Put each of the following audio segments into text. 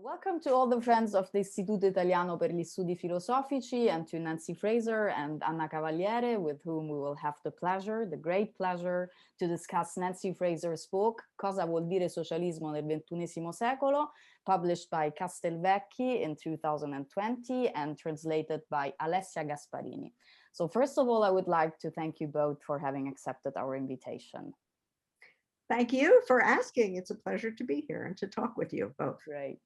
Welcome to all the friends of the Istituto Italiano per gli Studi Filosofici and to Nancy Fraser and Anna Cavaliere, with whom we will have the great pleasure, to discuss Nancy Fraser's book, Cosa vuol dire socialismo nel XXI secolo, published by Castelvecchi in 2020 and translated by Alessia Gasparini. So first of all, I would like to thank you both for having accepted our invitation. Thank you for asking. It's a pleasure to be here and to talk with you both. Great.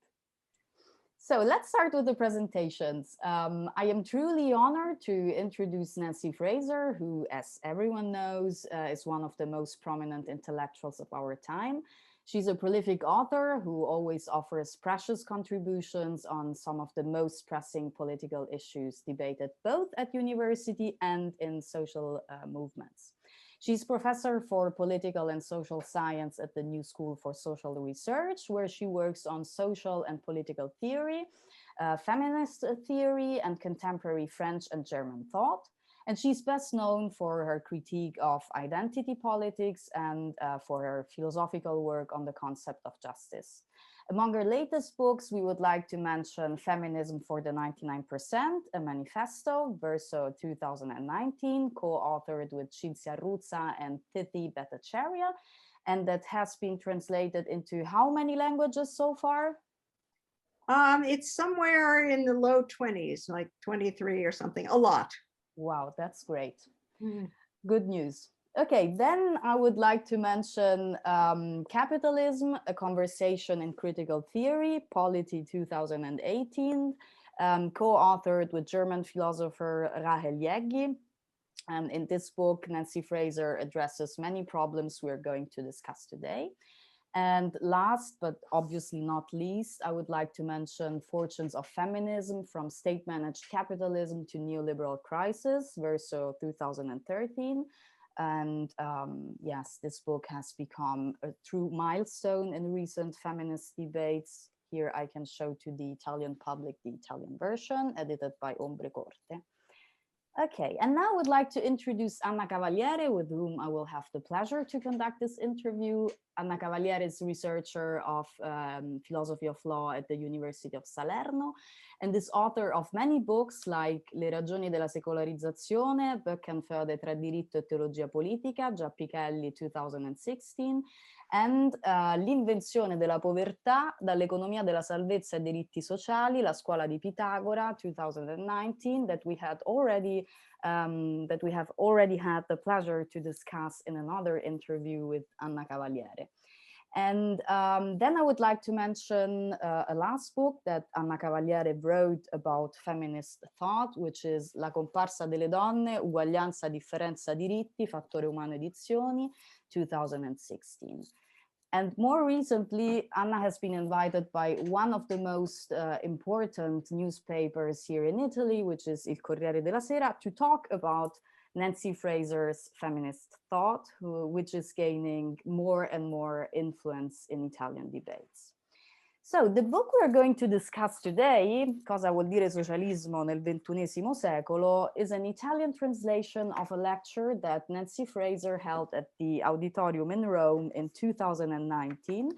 So let's start with the presentations. I am truly honored to introduce Nancy Fraser, who, as everyone knows, is one of the most prominent intellectuals of our time. She's a prolific author who always offers precious contributions on some of the most pressing political issues debated both at university and in social movements. She's professor for political and social science at the New School for Social Research, where she works on social and political theory, feminist theory, and contemporary French and German thought. And she's best known for her critique of identity politics and for her philosophical work on the concept of justice. Among her latest books, we would like to mention Feminism for the 99%, a manifesto, verso 2019, co-authored with Cinzia Ruzza and Tithi Bhattacharya, and that has been translated into how many languages so far? It's somewhere in the low 20s, like 23 or something, a lot. Wow, that's great. Good news. Okay, then I would like to mention Capitalism, a Conversation in Critical Theory, Polity 2018, co-authored with German philosopher Rahel Jäggi. And in this book, Nancy Fraser addresses many problems we're going to discuss today. And last, but obviously not least, I would like to mention Fortunes of Feminism, from State-Managed Capitalism to Neoliberal Crisis, verso 2013. And yes, this book has become a true milestone in recent feminist debates. Here I can show to the Italian public the Italian version, edited by Ombre Corte. Okay, and now I would like to introduce Anna Cavaliere, with whom I will have the pleasure to conduct this interview. Anna Cavaliere is a researcher of philosophy of law at the University of Salerno, and is author of many books like Le ragioni della secolarizzazione, Böckenföhde tra diritto e teologia politica, Giappichelli 2016, and L'invenzione della povertà, dall'economia della salvezza ai diritti sociali, la scuola di Pitagora 2019, that we have already had the pleasure to discuss in another interview with Anna Cavaliere. And then I would like to mention a last book that Anna Cavaliere wrote about feminist thought, which is La comparsa delle donne, uguaglianza, differenza, diritti, Fattore Umano Edizioni, 2016. And more recently, Anna has been invited by one of the most important newspapers here in Italy, which is Il Corriere della Sera, to talk about Nancy Fraser's feminist thought, which is gaining more and more influence in Italian debates. So the book we're going to discuss today, Cosa vuol dire socialismo nel XXI secolo, is an Italian translation of a lecture that Nancy Fraser held at the Auditorium in Rome in 2019,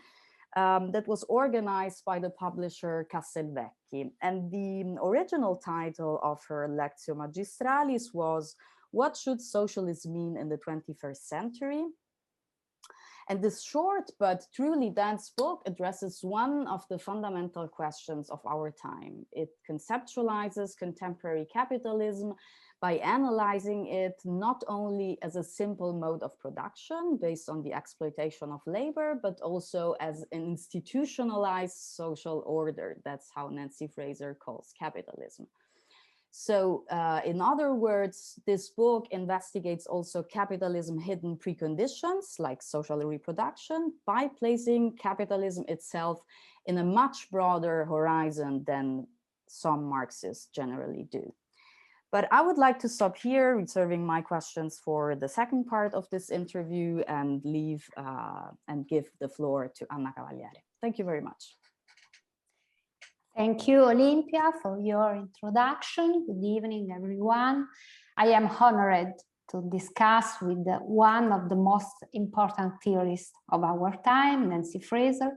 that was organized by the publisher Castelvecchi. And the original title of her Lectio Magistralis was What Should Socialism Mean in the 21st Century? And this short but truly dense book addresses one of the fundamental questions of our time. It conceptualizes contemporary capitalism by analyzing it not only as a simple mode of production based on the exploitation of labor, but also as an institutionalized social order. That's how Nancy Fraser calls capitalism. So in other words, this book investigates also capitalism hidden preconditions like social reproduction by placing capitalism itself in a much broader horizon than some Marxists generally do. But I would like to stop here, reserving my questions for the second part of this interview, and leave and give the floor to Anna Cavaliere. Thank you very much. Thank you, Olimpia, for your introduction. Good evening, everyone. I am honored to discuss with one of the most important theorists of our time, Nancy Fraser,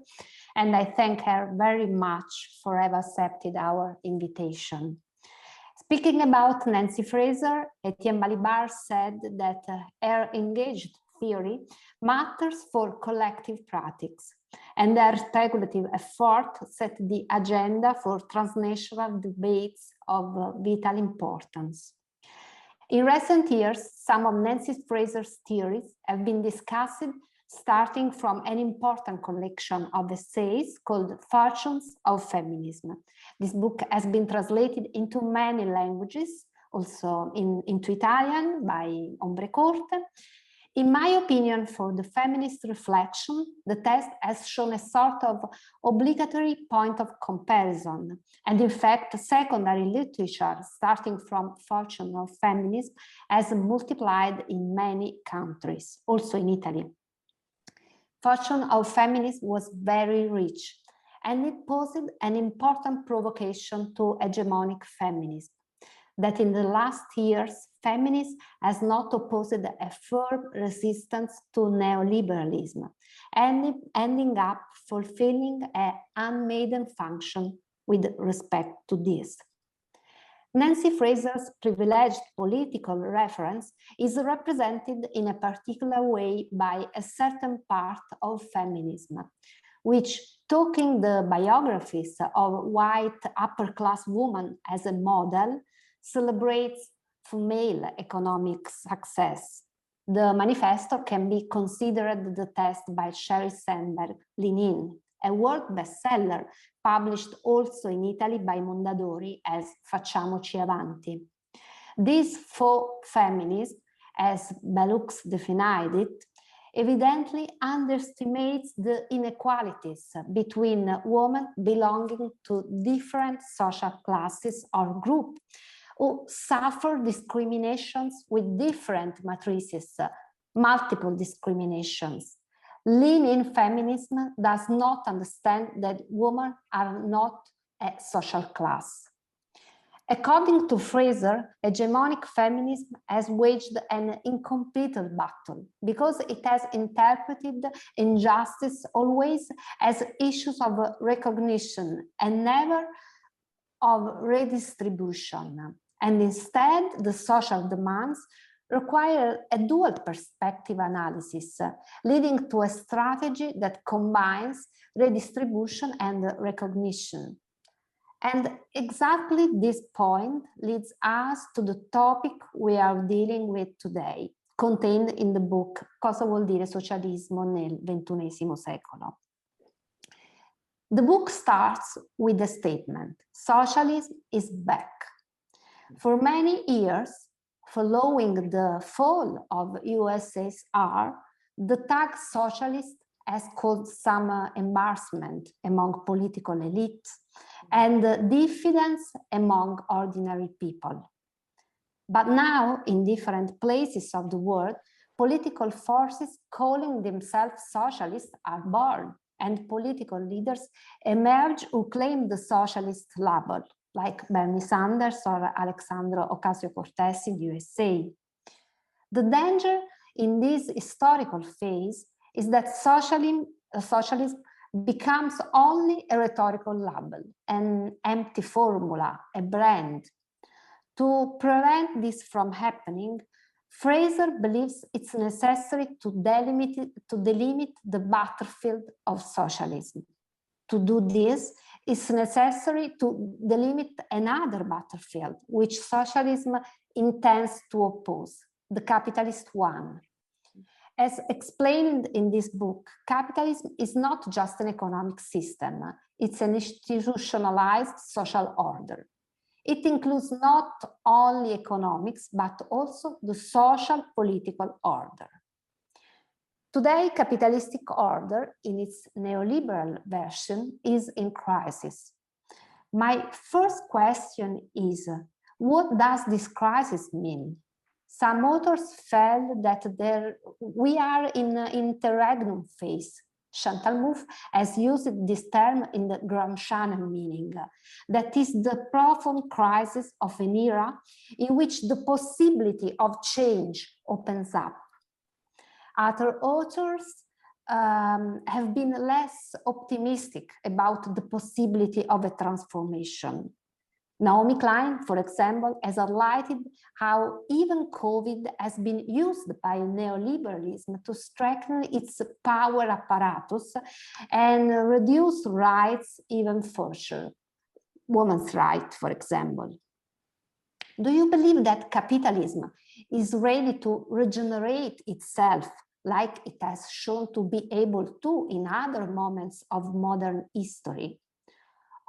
and I thank her very much for having accepted our invitation. Speaking about Nancy Fraser, Etienne Balibar said that her engaged theory matters for collective practice, and their speculative effort set the agenda for transnational debates of vital importance. In recent years, some of Nancy Fraser's theories have been discussed starting from an important collection of essays called Fortunes of Feminism. This book has been translated into many languages, also into Italian by Ombre Corte. In my opinion, for the feminist reflection, the text has shown a sort of obligatory point of comparison. And in fact, secondary literature, starting from Fortune of Feminism, has multiplied in many countries, also in Italy. Fortune of Feminism was very rich, and it posed an important provocation to hegemonic feminism, that in the last years, feminism has not opposed a firm resistance to neoliberalism, and ending up fulfilling an unmaiden function with respect to this. Nancy Fraser's privileged political reference is represented in a particular way by a certain part of feminism, which, taking the biographies of white upper-class women as a model, celebrates female economic success. The manifesto can be considered the text by Sheryl Sandberg, Lean In, a world bestseller published also in Italy by Mondadori as Facciamoci Avanti. This faux feminism, as Bellux defined it, evidently underestimates the inequalities between women belonging to different social classes or groups who suffer discriminations with different matrices, multiple discriminations. Lean-in feminism does not understand that women are not a social class. According to Fraser, hegemonic feminism has waged an incomplete battle because it has interpreted injustice always as issues of recognition and never of redistribution. And instead, the social demands require a dual perspective analysis, leading to a strategy that combines redistribution and recognition. And exactly this point leads us to the topic we are dealing with today, contained in the book Cosa vuol dire socialismo nel XXI secolo. The book starts with a statement: socialism is back. For many years, following the fall of USSR, the tag socialist has caused some embarrassment among political elites and diffidence among ordinary people. But now, in different places of the world, political forces calling themselves socialists are born, and political leaders emerge who claim the socialist label, like Bernie Sanders or Alexandria Ocasio-Cortez in the USA. The danger in this historical phase is that socialism becomes only a rhetorical label, an empty formula, a brand. To prevent this from happening, Fraser believes it's necessary to delimit the battlefield of socialism. To do this, it's necessary to delimit another battlefield, which socialism intends to oppose, the capitalist one. As explained in this book, capitalism is not just an economic system, it's an institutionalized social order. It includes not only economics, but also the social political order. Today, capitalistic order, in its neoliberal version, is in crisis. My first question is, what does this crisis mean? Some authors felt that we are in an interregnum phase, Chantal Mouffe has used this term in the Gramscian meaning, that is the profound crisis of an era in which the possibility of change opens up. Other authors have been less optimistic about the possibility of a transformation. Naomi Klein, for example, has highlighted how even COVID has been used by neoliberalism to strengthen its power apparatus and reduce rights even further. Women's rights, for example. Do you believe that capitalism is ready to regenerate itself like it has shown to be able to in other moments of modern history?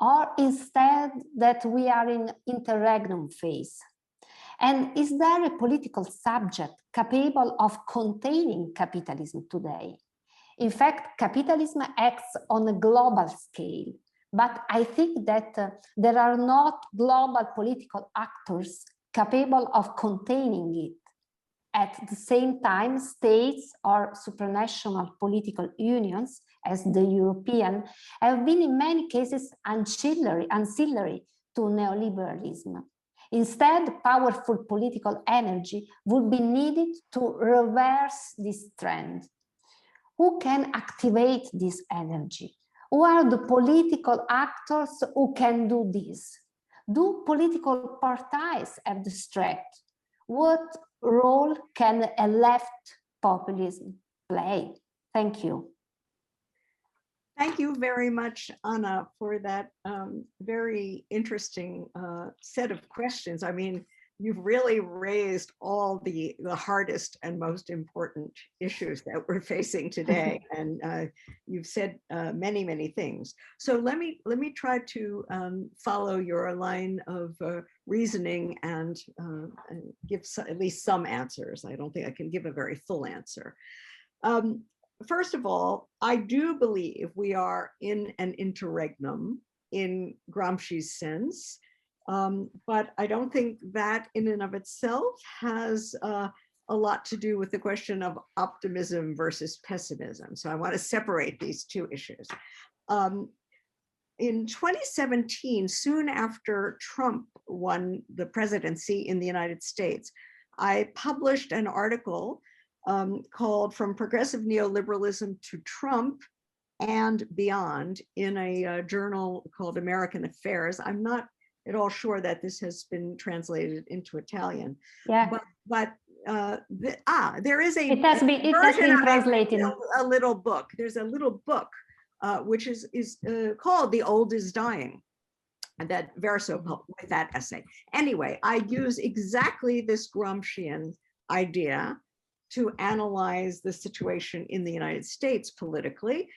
Or instead that we are in interregnum phase? And is there a political subject capable of containing capitalism today? In fact, capitalism acts on a global scale, but I think that there are not global political actors capable of containing it. At the same time, states or supranational political unions, as the European, have been in many cases ancillary to neoliberalism. Instead, powerful political energy would be needed to reverse this trend. Who can activate this energy? Who are the political actors who can do this? Do political parties have the strength? What role can a left populism play? Thank you. Thank you very much, Anna, for that very interesting set of questions. I mean, you've really raised all the hardest and most important issues that we're facing today, and you've said many, many things. So let me try to follow your line of reasoning and give at least some answers. I don't think I can give a very full answer. First of all, I do believe we are in an interregnum in Gramsci's sense, but I don't think that in and of itself has a lot to do with the question of optimism versus pessimism. So I want to separate these two issues. In 2017, soon after Trump won the presidency in the United States, I published an article called From Progressive Neoliberalism to Trump and Beyond in a journal called American Affairs. I'm not at all sure that this has been translated into Italian. Yeah. But there is a it has been translated. A little book. There's a little book which is called The Old is Dying, and that Verso with that essay. Anyway, I use exactly this Gramscian idea to analyze the situation in the United States politically.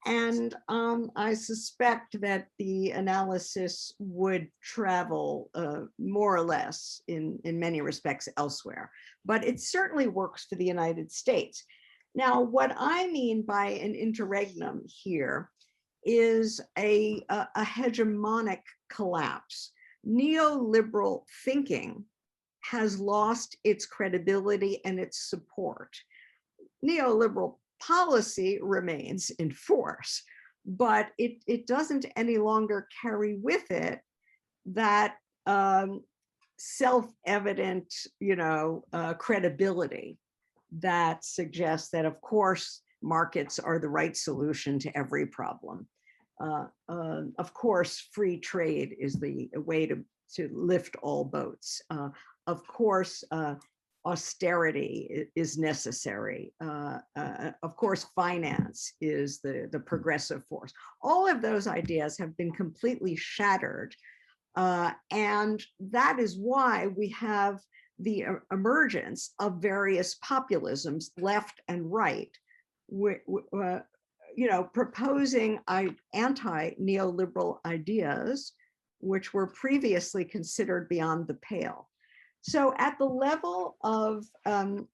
And I suspect that the analysis would travel more or less in many respects elsewhere, but it certainly works for the United States. Now, what I mean by an interregnum here is a hegemonic collapse. Neoliberal thinking has lost its credibility and its support. Neoliberal policy remains in force, but it doesn't any longer carry with it that self-evident, credibility that suggests that, of course, markets are the right solution to every problem. Of course, free trade is the way to lift all boats. Of course, austerity is necessary. Of course, finance is the progressive force. All of those ideas have been completely shattered. And that is why we have the emergence of various populisms, left and right, proposing anti-neoliberal ideas, which were previously considered beyond the pale. So at the level of a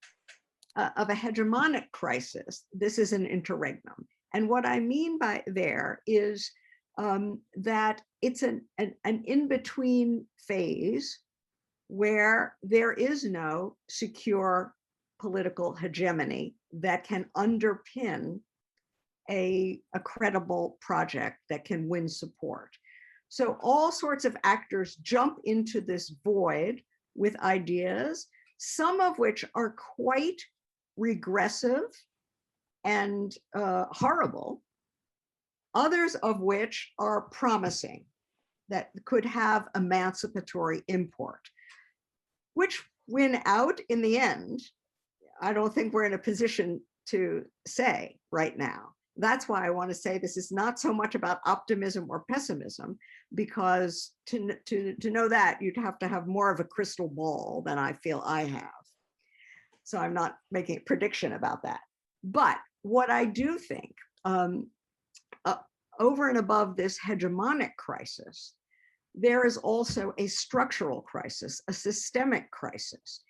hegemonic crisis, this is an interregnum. And what I mean by there is that it's an in-between phase where there is no secure political hegemony that can underpin a credible project that can win support. So all sorts of actors jump into this void with ideas, some of which are quite regressive and horrible, others of which are promising, that could have emancipatory import. Which win out in the end, I don't think we're in a position to say right now. That's why I want to say this is not so much about optimism or pessimism, because to know that, you'd have to have more of a crystal ball than I feel I have. So I'm not making a prediction about that. But what I do think, over and above this hegemonic crisis, there is also a structural crisis, a systemic crisis.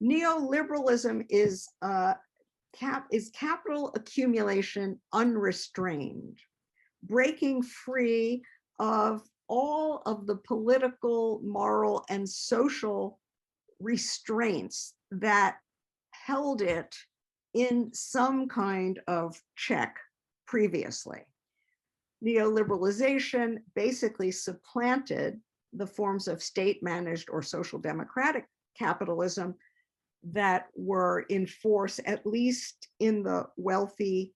Neoliberalism is capital accumulation unrestrained, breaking free of all of the political, moral, and social restraints that held it in some kind of check previously. Neoliberalization basically supplanted the forms of state-managed or social democratic capitalism that were in force, at least in the wealthy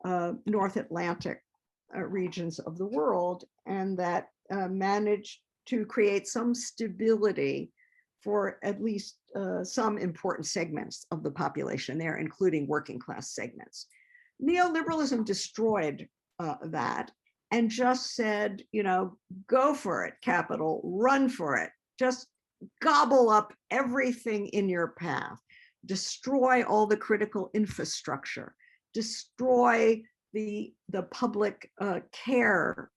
North Atlantic regions of the world, and that managed to create some stability for at least some important segments of the population there, including working class segments. Neoliberalism destroyed that and just said, you know, go for it, capital, run for it, just gobble up everything in your path, destroy all the critical infrastructure, destroy the public care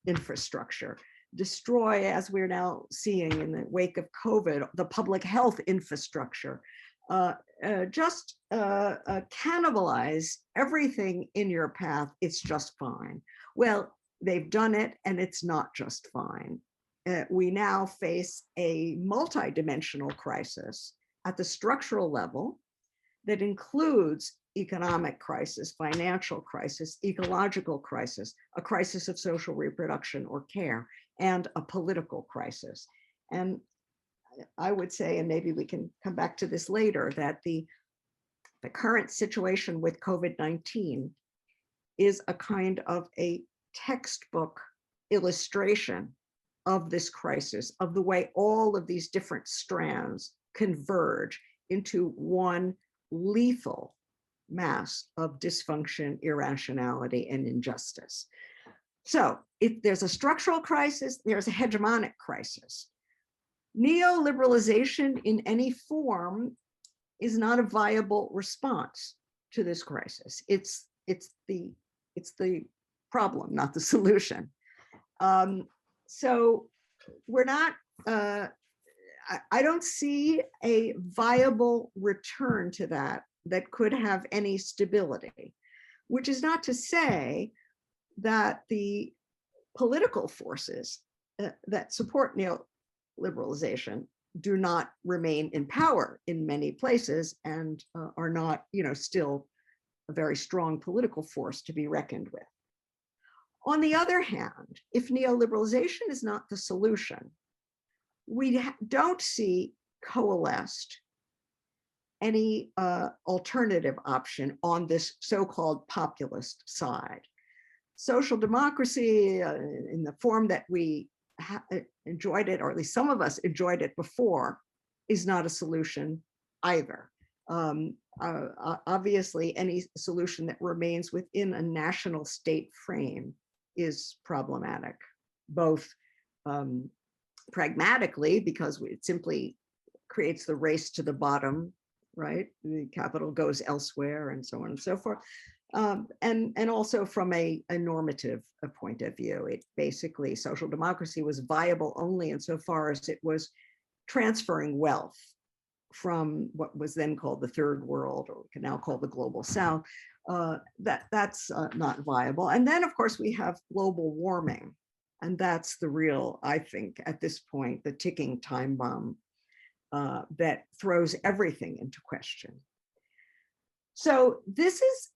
infrastructure, destroy, as we're now seeing in the wake of COVID, the public health infrastructure, just cannibalize everything in your path. It's just fine. Well, they've done it, and it's not just fine. We now face a multidimensional crisis at the structural level that includes economic crisis, financial crisis, ecological crisis, a crisis of social reproduction or care, and a political crisis. And I would say, and maybe we can come back to this later, that the current situation with COVID-19 is a kind of a textbook illustration of this crisis, of the way all of these different strands converge into one lethal mass of dysfunction, irrationality, and injustice. So if there's a structural crisis, there's a hegemonic crisis. Neoliberalization in any form is not a viable response to this crisis. It's the problem, not the solution. So we're not, I don't see a viable return to that could have any stability, which is not to say that the political forces that support neoliberalization do not remain in power in many places and are not, still a very strong political force to be reckoned with. On the other hand, if neoliberalization is not the solution, we don't see coalesced any alternative option on this so-called populist side. Social democracy in the form that we enjoyed it, or at least some of us enjoyed it before, is not a solution either. Obviously, any solution that remains within a national state frame is problematic, both pragmatically, because it simply creates the race to the bottom, right? The capital goes elsewhere and so on and so forth. And also from a normative point of view, it basically, social democracy was viable only insofar as it was transferring wealth from what was then called the third world, or we can now call the global south. That's not viable. And then, of course, we have global warming. And that's the real, I think, at this point, the ticking time bomb that throws everything into question. So this is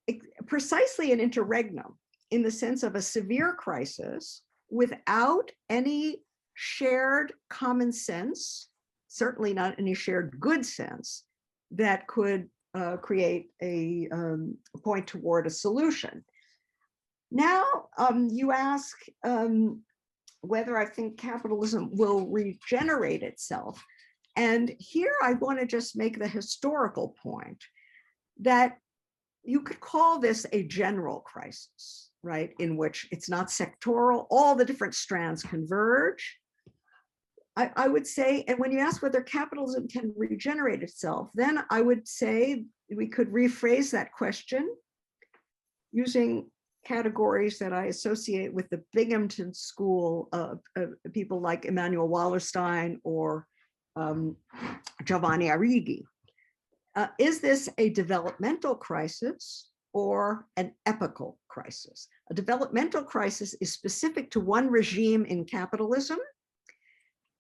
precisely an interregnum in the sense of a severe crisis without any shared common sense, certainly not any shared good sense, that could create a point toward a solution. Now, you ask whether I think capitalism will regenerate itself. And here I want to just make the historical point that you could call this a general crisis, right? In which it's not sectoral, all the different strands converge. I would say, and when you ask whether capitalism can regenerate itself, then I would say we could rephrase that question using categories that I associate with the Binghamton school of people like Emanuel Wallerstein or Giovanni Arrighi. Is this a developmental crisis or an epochal crisis? A developmental crisis is specific to one regime in capitalism,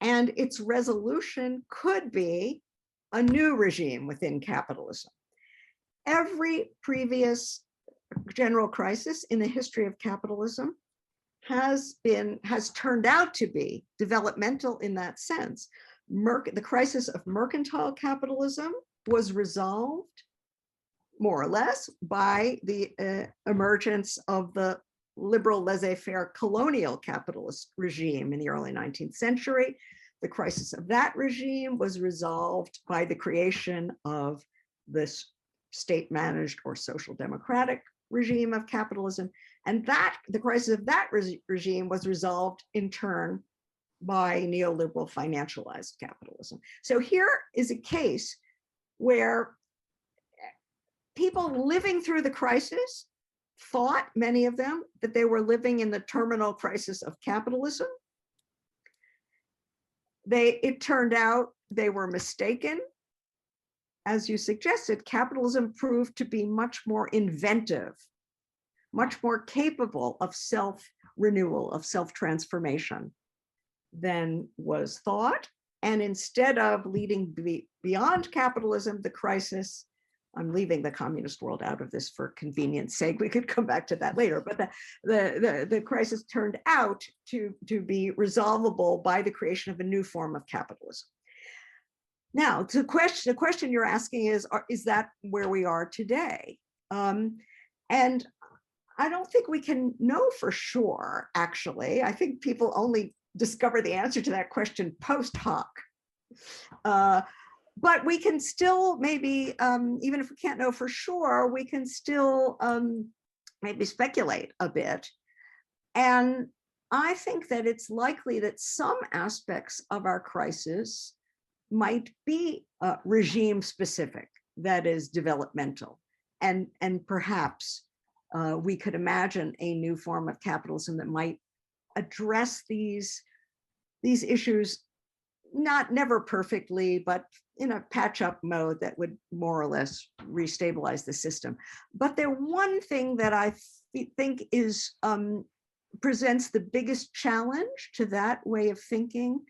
and its resolution could be a new regime within capitalism. Every previous general crisis in the history of capitalism has turned out to be developmental in that sense. The crisis of mercantile capitalism was resolved more or less by the emergence of the liberal laissez-faire colonial capitalist regime in the early 19th century. The crisis of that regime was resolved by the creation of this state-managed or social democratic regime of capitalism. And that the crisis of that regime was resolved in turn by neoliberal financialized capitalism. So here is a case where people living through the crisis thought, many of them, that they were living in the terminal crisis of capitalism. It turned out they were mistaken. As you suggested, capitalism proved to be much more inventive, much more capable of self-renewal, of self-transformation than was thought. And instead of leading beyond capitalism, the crisis, I'm leaving the communist world out of this for convenience sake, we could come back to that later, but the crisis turned out to be resolvable by the creation of a new form of capitalism. Now, the question you're asking is that where we are today? And I don't think we can know for sure, actually. I think people only discover the answer to that question post hoc. But we can still maybe, even if we can't know for sure, we can still maybe speculate a bit. And I think that it's likely that some aspects of our crisis might be regime specific, that is developmental. And perhaps we could imagine a new form of capitalism that might address these issues, never perfectly, but in a patch-up mode that would more or less restabilize the system. But the one thing that I think presents the biggest challenge to that way of thinking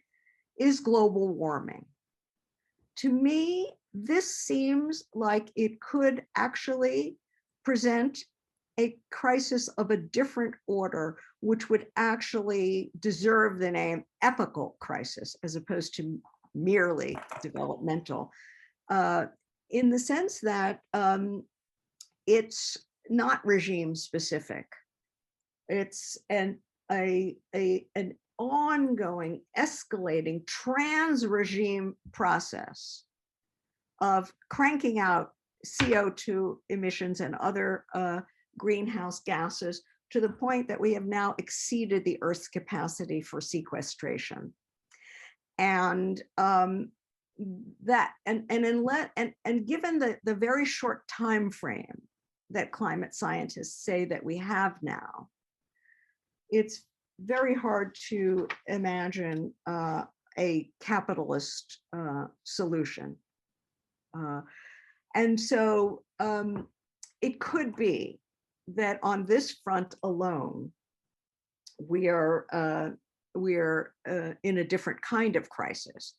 is global warming. To me, this seems like it could actually present a crisis of a different order, which would actually deserve the name epochal crisis, as opposed to merely developmental, in the sense that it's not regime specific. It's an ongoing, escalating, trans-regime process of cranking out CO2 emissions and other greenhouse gases to the point that we have now exceeded the Earth's capacity for sequestration. And given the very short time frame that climate scientists say that we have now, it's very hard to imagine a capitalist solution. And so it could be that on this front alone, we're in a different kind of crisis.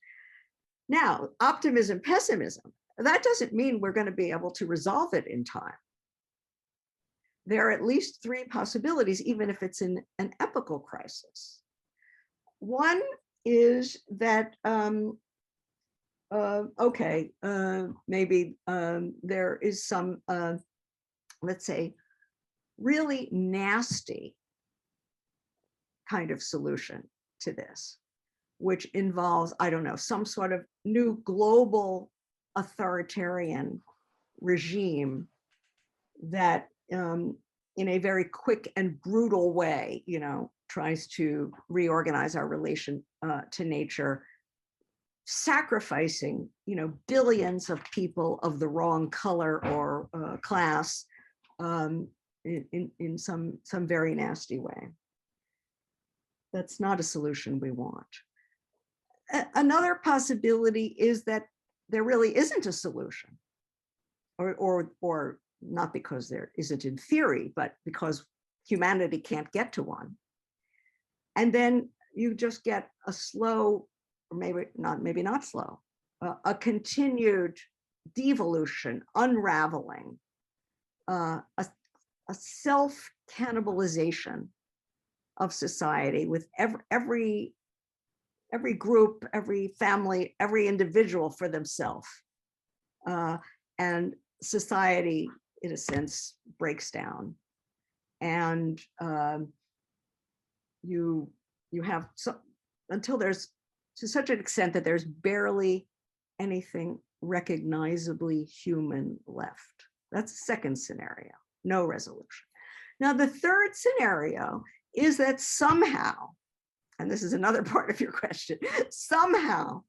Now, optimism, pessimism, that doesn't mean we're going to be able to resolve it in time. There are at least three possibilities, even if it's in an epochal crisis. One is that, maybe there is some, let's say, really nasty kind of solution to this, which involves, I don't know, some sort of new global authoritarian regime that in a very quick and brutal way, tries to reorganize our relation to nature, sacrificing, billions of people of the wrong color or class in some very nasty way. That's not a solution we want. Another possibility is that there really isn't a solution, or not because there isn't in theory, but because humanity can't get to one. And then you just get a slow, or maybe not slow, a continued devolution, unraveling, a self-cannibalization of society, with every group, every family, every individual for themselves. And society, in a sense, breaks down. And you have, until there's, to such an extent that there's barely anything recognizably human left. That's the second scenario, no resolution. Now, the third scenario is that somehow, and this is another part of your question, somehow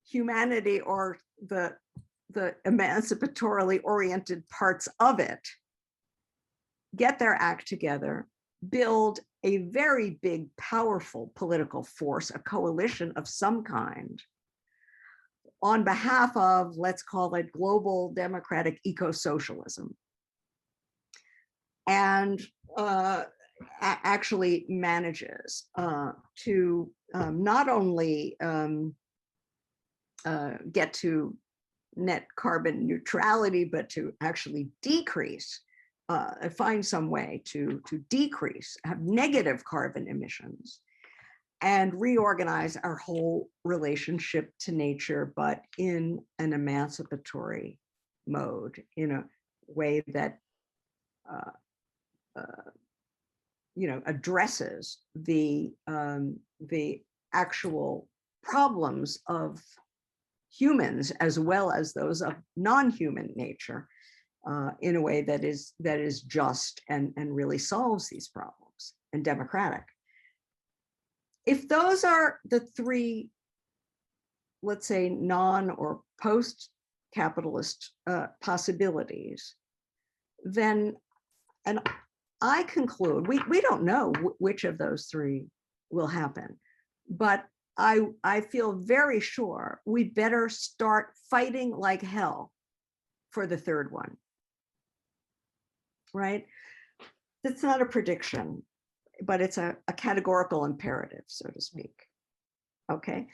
humanity, or the emancipatorily oriented parts of it, get their act together, build a very big, powerful political force, a coalition of some kind, on behalf of, let's call it, global democratic eco-socialism, and actually manages to not only get to net carbon neutrality, but to actually decrease, find some way to decrease, have negative carbon emissions, and reorganize our whole relationship to nature, but in an emancipatory mode, in a way that addresses the actual problems of humans as well as those of non-human nature, in a way that is just and really solves these problems, and democratic. If those are the three, let's say, non or post-capitalist possibilities, then, and I conclude, we don't know which of those three will happen, but I feel very sure we better start fighting like hell for the third one, right? It's not a prediction, but it's a categorical imperative, so to speak. Okay.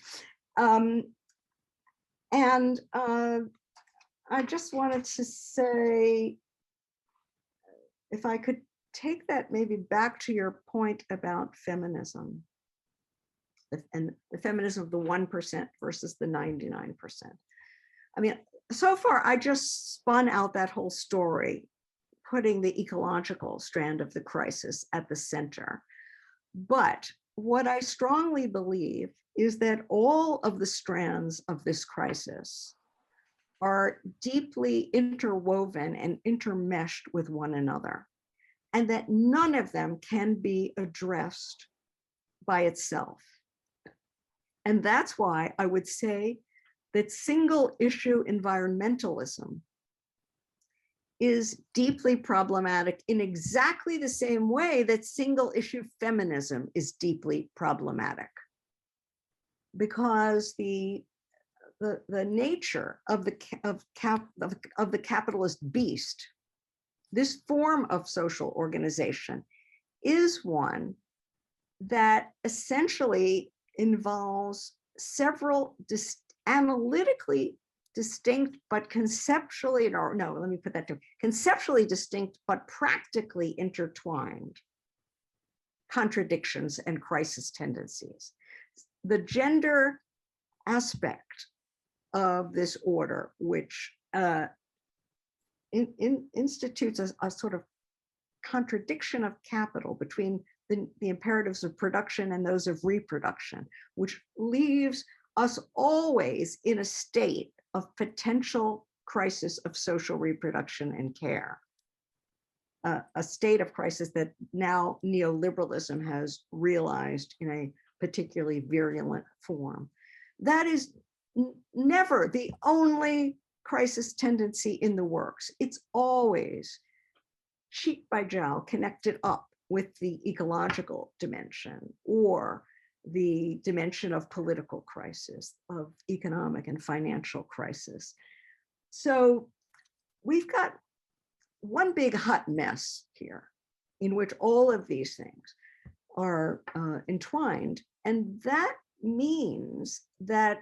And I just wanted to say, if I could take that maybe back to your point about feminism, and the feminism of the 1% versus the 99%. I mean, so far I just spun out that whole story, putting the ecological strand of the crisis at the center. But what I strongly believe is that all of the strands of this crisis are deeply interwoven and intermeshed with one another, and that none of them can be addressed by itself. And that's why I would say that single issue environmentalism is deeply problematic in exactly the same way that single issue feminism is deeply problematic. Because the nature of the capitalist beast, this form of social organization, is one that essentially involves several analytically distinct but conceptually, or no, let me put that to conceptually distinct but practically intertwined contradictions and crisis tendencies. The gender aspect of this order, which institutes a sort of contradiction of capital between the imperatives of production and those of reproduction, which leaves us always in a state of potential crisis of social reproduction and care. A state of crisis that now neoliberalism has realized in a particularly virulent form. That is never the only crisis tendency in the works. It's always cheek by jowl connected up with the ecological dimension or the dimension of political crisis, of economic and financial crisis. So we've got one big hot mess here in which all of these things are entwined. And that means that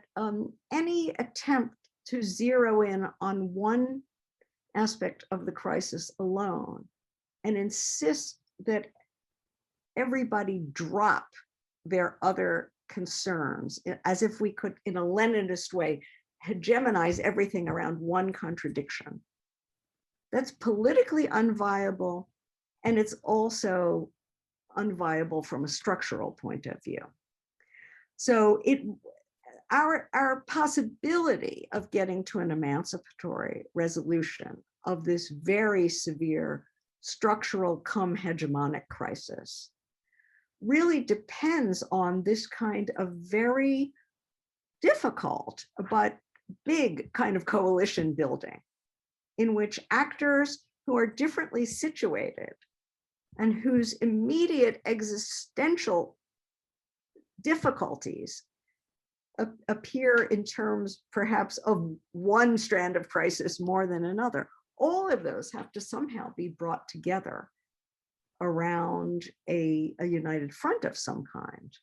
any attempt to zero in on one aspect of the crisis alone and insist that everybody drop their other concerns, as if we could, in a Leninist way, hegemonize everything around one contradiction. That's politically unviable, and it's also unviable from a structural point of view. So our possibility of getting to an emancipatory resolution of this very severe structural cum hegemonic crisis really depends on this kind of very difficult but big kind of coalition building, in which actors who are differently situated and whose immediate existential difficulties appear in terms perhaps of one strand of crisis more than another, all of those have to somehow be brought together around a united front of some kind.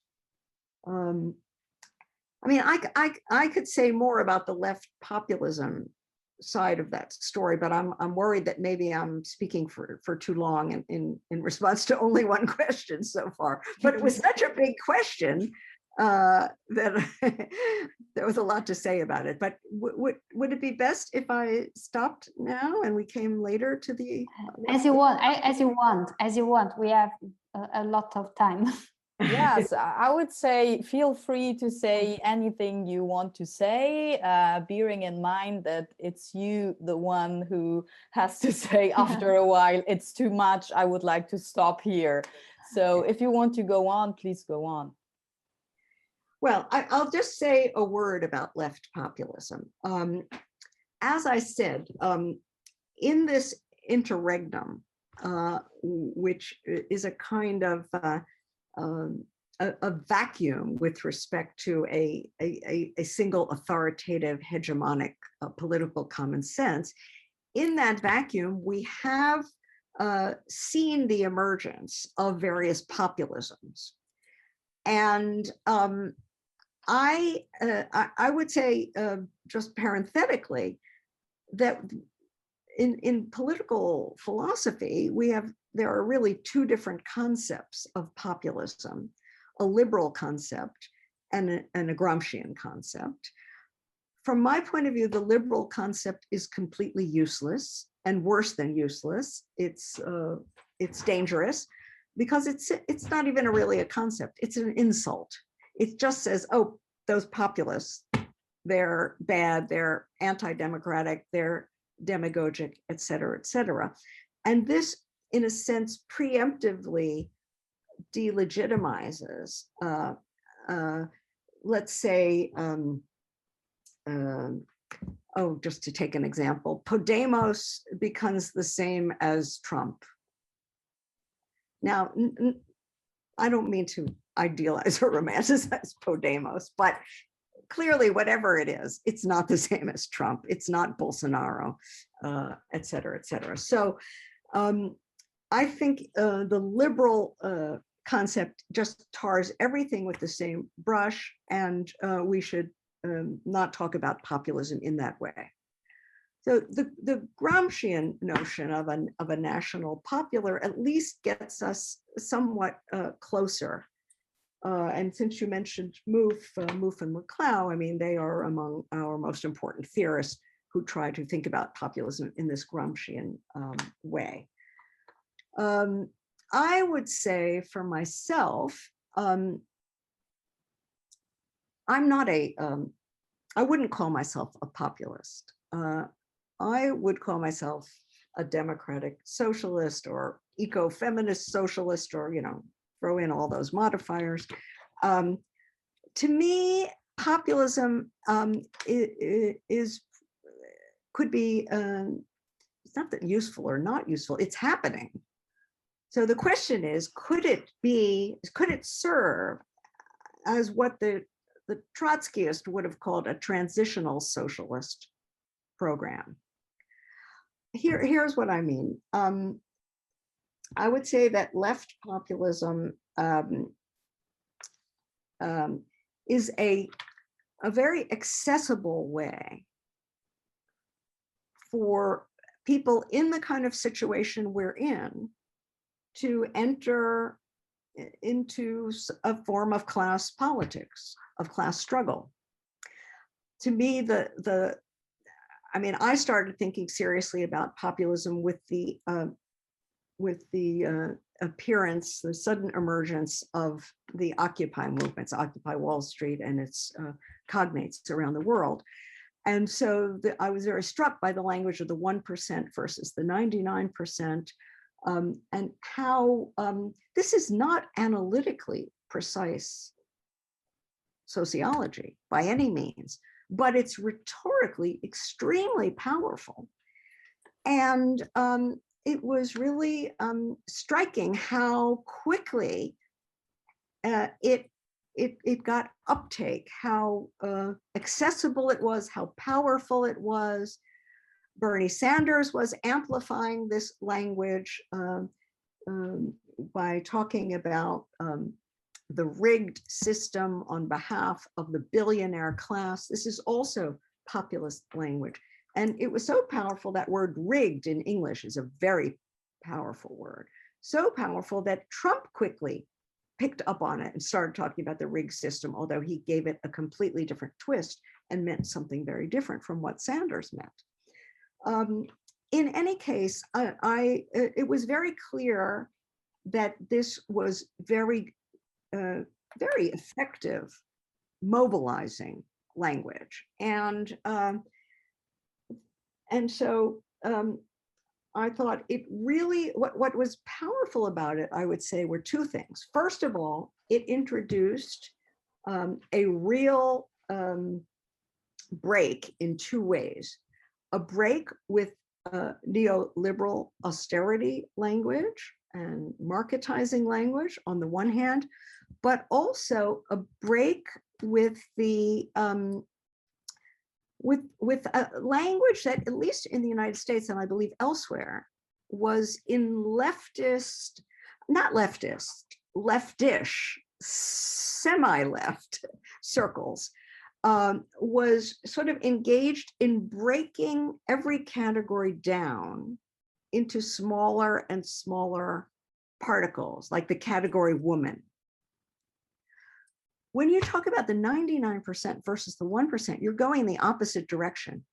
I mean, I could say more about the left populism side of that story, but I'm worried that maybe I'm speaking for too long in response to only one question so far. But it was such a big question that there was a lot to say about it. But would it be best if I stopped now and we came later to the? As you want. We have a lot of time. Yes, I would say feel free to say anything you want to say, bearing in mind that it's you, the one who has to say after a while, it's too much, I would like to stop here. So if you want to go on, please go on. Well, I'll just say a word about left populism. As I said, in this interregnum, which is a kind of a vacuum with respect to a single authoritative hegemonic political common sense, in that vacuum, we have seen the emergence of various populisms. And I would say, just parenthetically, that in political philosophy, there are really two different concepts of populism, a liberal concept and a Gramscian concept. From my point of view, the liberal concept is completely useless and worse than useless. It's dangerous because it's not even really a concept. It's an insult. It just says, oh, those populists, they're bad, they're anti-democratic, they're demagogic, et cetera, et cetera. And this, in a sense, preemptively delegitimizes, let's say, just to take an example, Podemos becomes the same as Trump. Now, I don't mean to idealize or romanticize Podemos, but clearly, whatever it is, it's not the same as Trump. It's not Bolsonaro, et cetera, et cetera. So I think the liberal concept just tars everything with the same brush, and we should not talk about populism in that way. So the Gramscian notion of a national popular at least gets us somewhat closer. And since you mentioned Mouffe and MacLeod, I mean, they are among our most important theorists who try to think about populism in this Gramscian way. I would say for myself, I'm not I wouldn't call myself a populist. I would call myself a democratic socialist or eco-feminist socialist, or, you know, throw in all those modifiers. To me, populism could be, it's not that useful or not useful, it's happening. So the question is, could it serve as what the Trotskyist would have called a transitional socialist program? Here's what I mean. I would say that left populism is a very accessible way for people in the kind of situation we're in to enter into a form of class politics, of class struggle. To me, I mean, I started thinking seriously about populism with the appearance, the sudden emergence of the Occupy movements, Occupy Wall Street and its cognates around the world. And so I was very struck by the language of the 1% versus the 99%, and how this is not analytically precise sociology by any means, but it's rhetorically extremely powerful. And it was really striking how quickly it got uptake, how accessible it was, how powerful it was. Bernie Sanders was amplifying this language by talking about the rigged system on behalf of the billionaire class. This is also populist language. And it was so powerful, that word rigged in English is a very powerful word. So powerful that Trump quickly picked up on it and started talking about the rigged system, although he gave it a completely different twist and meant something very different from what Sanders meant. In any case, it was very clear that this was very effective mobilizing language. And so I thought it really, what was powerful about it, I would say, were two things. First of all, it introduced a real break in two ways. A break with neoliberal austerity language and marketizing language on the one hand, but also a break with the with a language that, at least in the United States and I believe elsewhere, was in leftist, not leftist, leftish, semi-left circles, was sort of engaged in breaking every category down into smaller and smaller particles, like the category woman. When you talk about the 99% versus the 1%, you're going the opposite direction.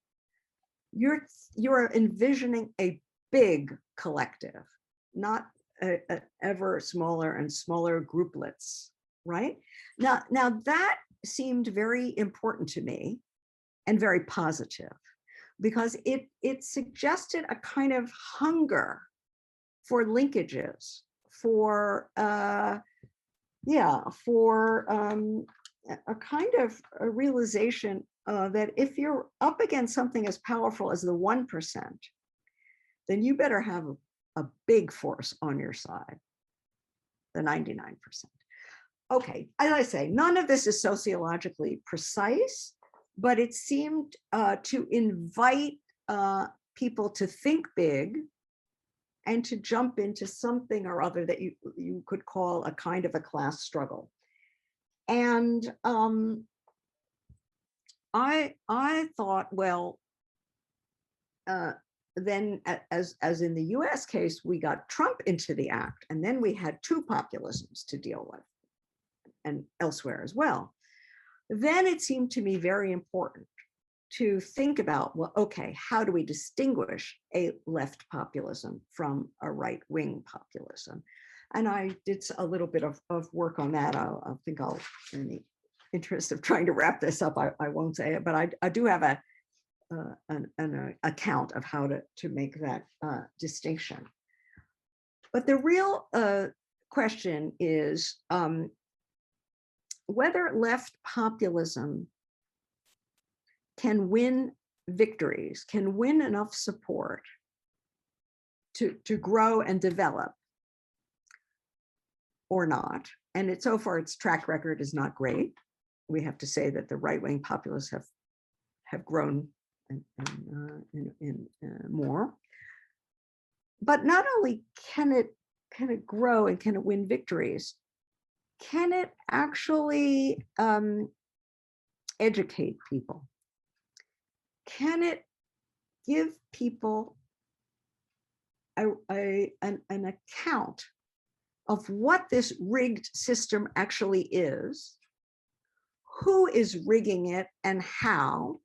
You're envisioning a big collective, not ever smaller and smaller grouplets, right? Now that seemed very important to me and very positive, because it suggested a kind of hunger for linkages, for a kind of a realization that if you're up against something as powerful as the 1%, then you better have a big force on your side, the 99%. Okay, as I say, none of this is sociologically precise, but it seemed to invite people to think big and to jump into something or other that you could call a kind of a class struggle. And I thought, well, then as in the US case, we got Trump into the act, and then we had two populisms to deal with, and elsewhere as well. Then it seemed to me very important to think about, well, okay, how do we distinguish a left populism from a right-wing populism? And I did a little bit of work on that. I think I'll, in the interest of trying to wrap this up, I won't say it, but I do have an account of how to make that distinction. But the real question is whether left populism can win victories, can win enough support to grow and develop or not. And so far its track record is not great. We have to say that the right-wing populists have grown more. But not only can it grow and can it win victories, can it actually educate people? Can it give people an account of what this rigged system actually is, who is rigging it and how,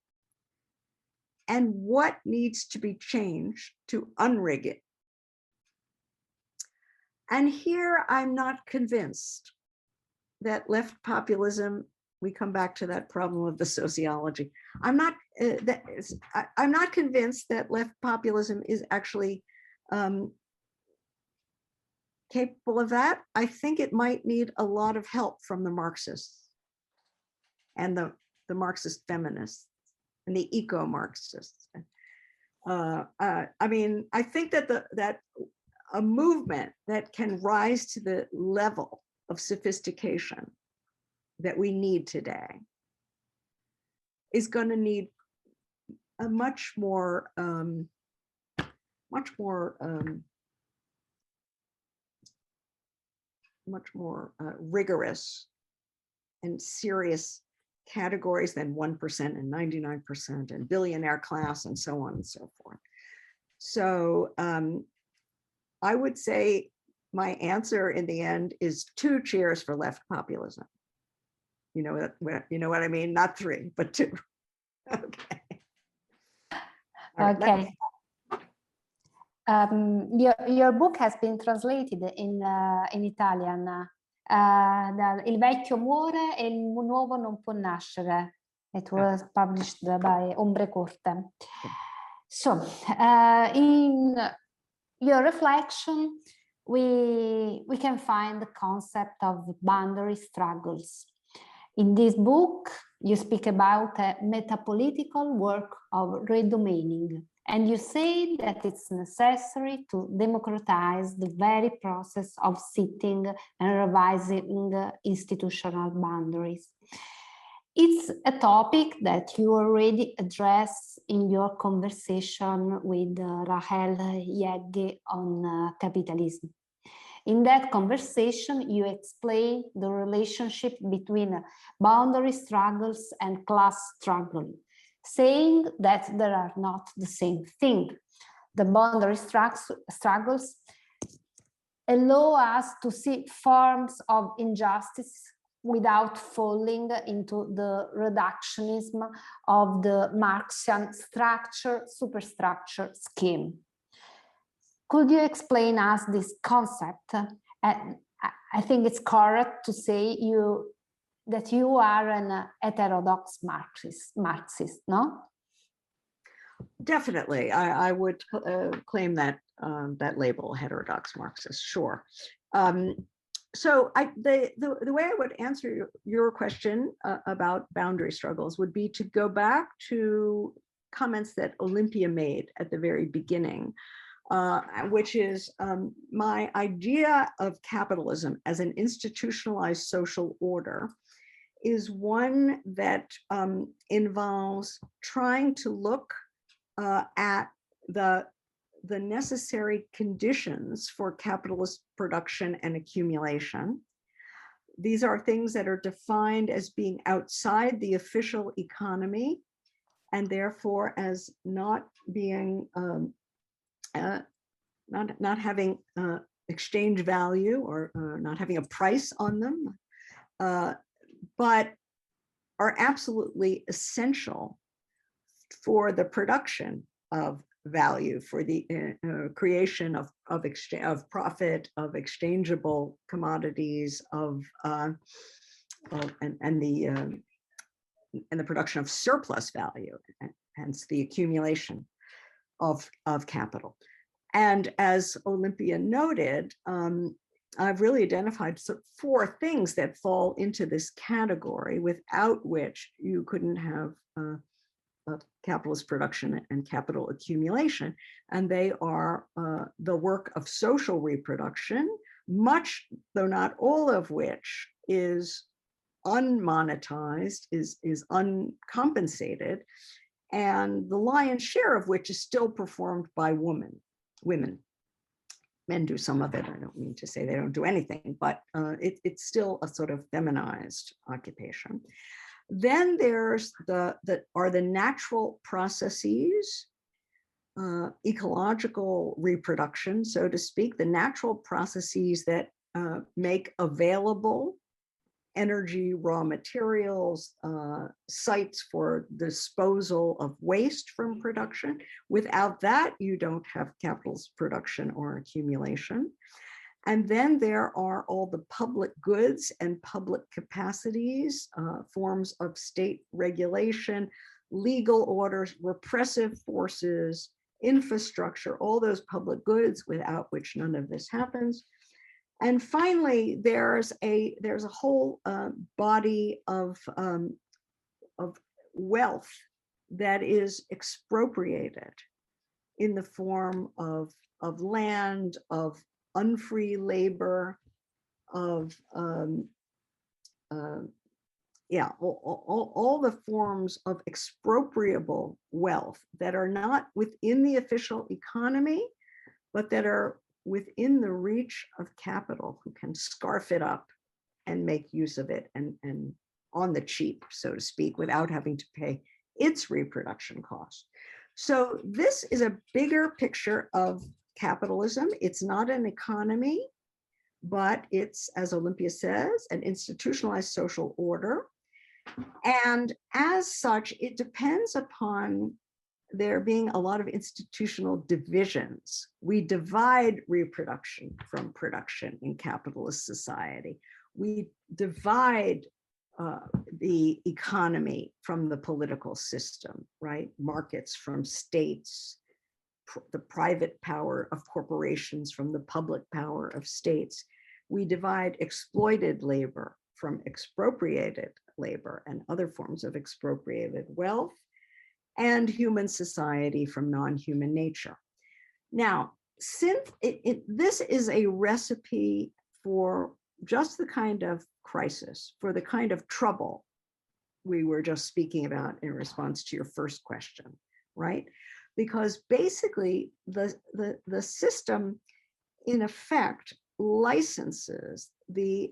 and what needs to be changed to unrig it? And here I'm not convinced that left populism, we come back to that problem of the sociology. I'm not convinced that left populism is actually capable of that. I think it might need a lot of help from the Marxists and the Marxist feminists and the eco-Marxists. I mean, I think that a movement that can rise to the level of sophistication that we need today is going to need a much more rigorous and serious categories than 1% and 99% and billionaire class and so on and so forth. So I would say my answer in the end is 2 cheers for left populism. You know what I mean? Not 3, but 2. Okay. Okay. Your book has been translated in Italian. Il vecchio muore e il nuovo non può nascere. It was published by Ombre Corte. So, in your reflection, we can find the concept of boundary struggles. In this book, you speak about a metapolitical work of redomaining, and you say that it's necessary to democratize the very process of setting and revising institutional boundaries. It's a topic that you already addressed in your conversation with Rahel Yegge on capitalism. In that conversation, you explain the relationship between boundary struggles and class struggle, saying that they are not the same thing. The boundary struggles allow us to see forms of injustice without falling into the reductionism of the Marxian superstructure scheme. Could you explain us this concept? I think it's correct to say that you are an heterodox Marxist, no? Definitely, I would claim that that label, heterodox Marxist, sure. So the way I would answer your question about boundary struggles would be to go back to comments that Olimpia made at the very beginning, which is my idea of capitalism as an institutionalized social order is one that involves trying to look at the necessary conditions for capitalist production and accumulation, these are things that are defined as being outside the official economy, and therefore as not being not having exchange value, or not having a price on them, but are absolutely essential for the production of value, for the creation of profit, of exchangeable commodities, and the production of surplus value, and hence the accumulation of capital. And as Olimpia noted, I've really identified 4 things that fall into this category, without which you couldn't have capitalist production and capital accumulation. And they are the work of social reproduction, much, though not all of which, is unmonetized, is uncompensated, and the lion's share of which is still performed by women. Men do some of it. I don't mean to say they don't do anything, but it's still a sort of feminized occupation. Then there's the natural processes, ecological reproduction, so to speak, the natural processes that make available energy, raw materials, sites for disposal of waste from production. Without that, you don't have capitalist production or accumulation. And then there are all the public goods and public capacities, forms of state regulation, legal orders, repressive forces, infrastructure, all those public goods without which none of this happens. And finally, there's a whole body of wealth that is expropriated in the form of land, of unfree labor, of all the forms of expropriable wealth that are not within the official economy, but that are within the reach of capital, who can scarf it up and make use of it, and on the cheap, so to speak, without having to pay its reproduction cost. So this is a bigger picture of capitalism. It's not an economy, but it's, as Olimpia says, an institutionalized social order. And as such, it depends upon there being a lot of institutional divisions. We divide reproduction from production in capitalist society. We divide the economy from the political system, right? Markets from states, the private power of corporations from the public power of states. We divide exploited labor from expropriated labor and other forms of expropriated wealth, and human society from non-human nature. Now, since this is a recipe for just the kind of crisis, for the kind of trouble we were just speaking about in response to your first question, right? Because basically the system, in effect, licenses the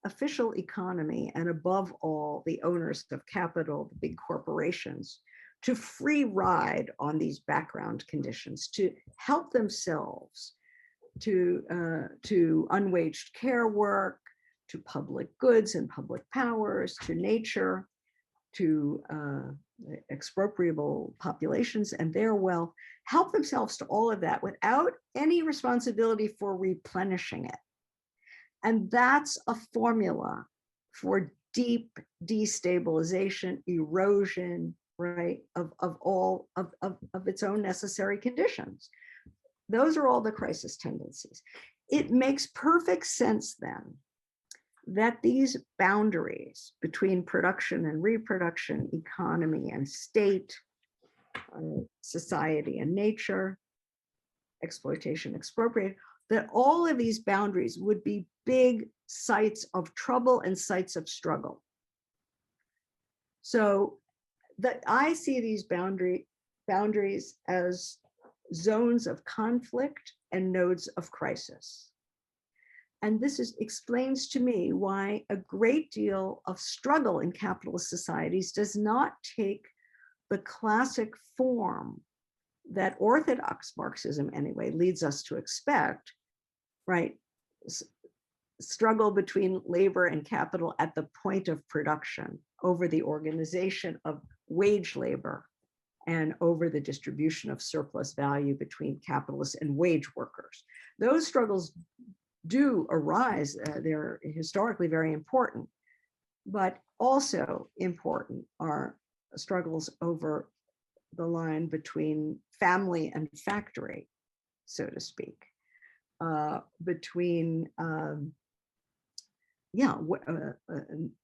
official economy, and above all, the owners of capital, the big corporations, to free ride on these background conditions, to help themselves to unwaged care work, to public goods and public powers, to nature, to expropriable populations and their wealth, help themselves to all of that without any responsibility for replenishing it. And that's a formula for deep destabilization, erosion, right, of all of its own necessary conditions. Those are all the crisis tendencies. It makes perfect sense then that these boundaries between production and reproduction, economy and state, society and nature, exploitation, expropriate, that all of these boundaries would be big sites of trouble and sites of struggle. So that I see these boundaries as zones of conflict and nodes of crisis. And this explains to me why a great deal of struggle in capitalist societies does not take the classic form that orthodox Marxism, anyway, leads us to expect, right? Struggle between labor and capital at the point of production over the organization of wage labor and over the distribution of surplus value between capitalists and wage workers. Those struggles do arise, they're historically very important, but also important are struggles over the line between family and factory, so to speak, between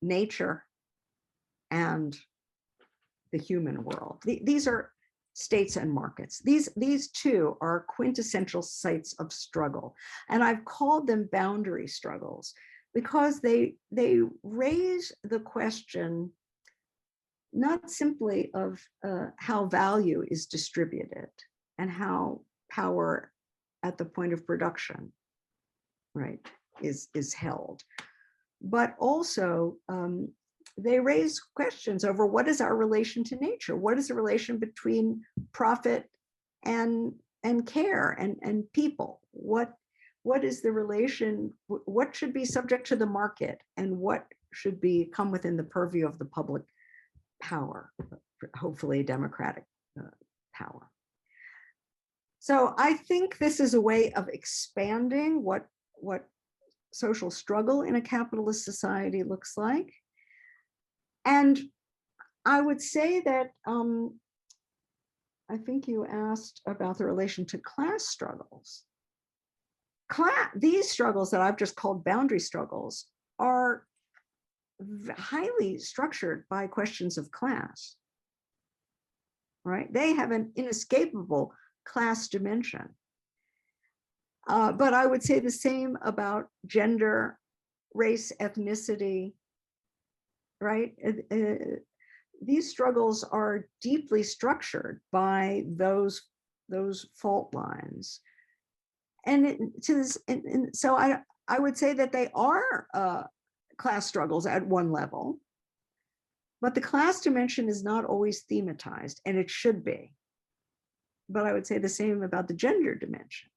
nature and the human world. These are states and markets. These two are quintessential sites of struggle. And I've called them boundary struggles because they raise the question not simply of how value is distributed and how power at the point of production, right, is held, but also they raise questions over what is our relation to nature? What is the relation between profit and care and people? What is the relation? What should be subject to the market and what should come within the purview of the public power, hopefully democratic power? So I think this is a way of expanding what social struggle in a capitalist society looks like. And I would say that I think you asked about the relation to class struggles. These struggles that I've just called boundary struggles are highly structured by questions of class, right? They have an inescapable class dimension. But I would say the same about gender, race, ethnicity, right? These struggles are deeply structured by those fault lines. And so I would say that they are class struggles at one level, but the class dimension is not always thematized, and it should be. But I would say the same about the gender dimension,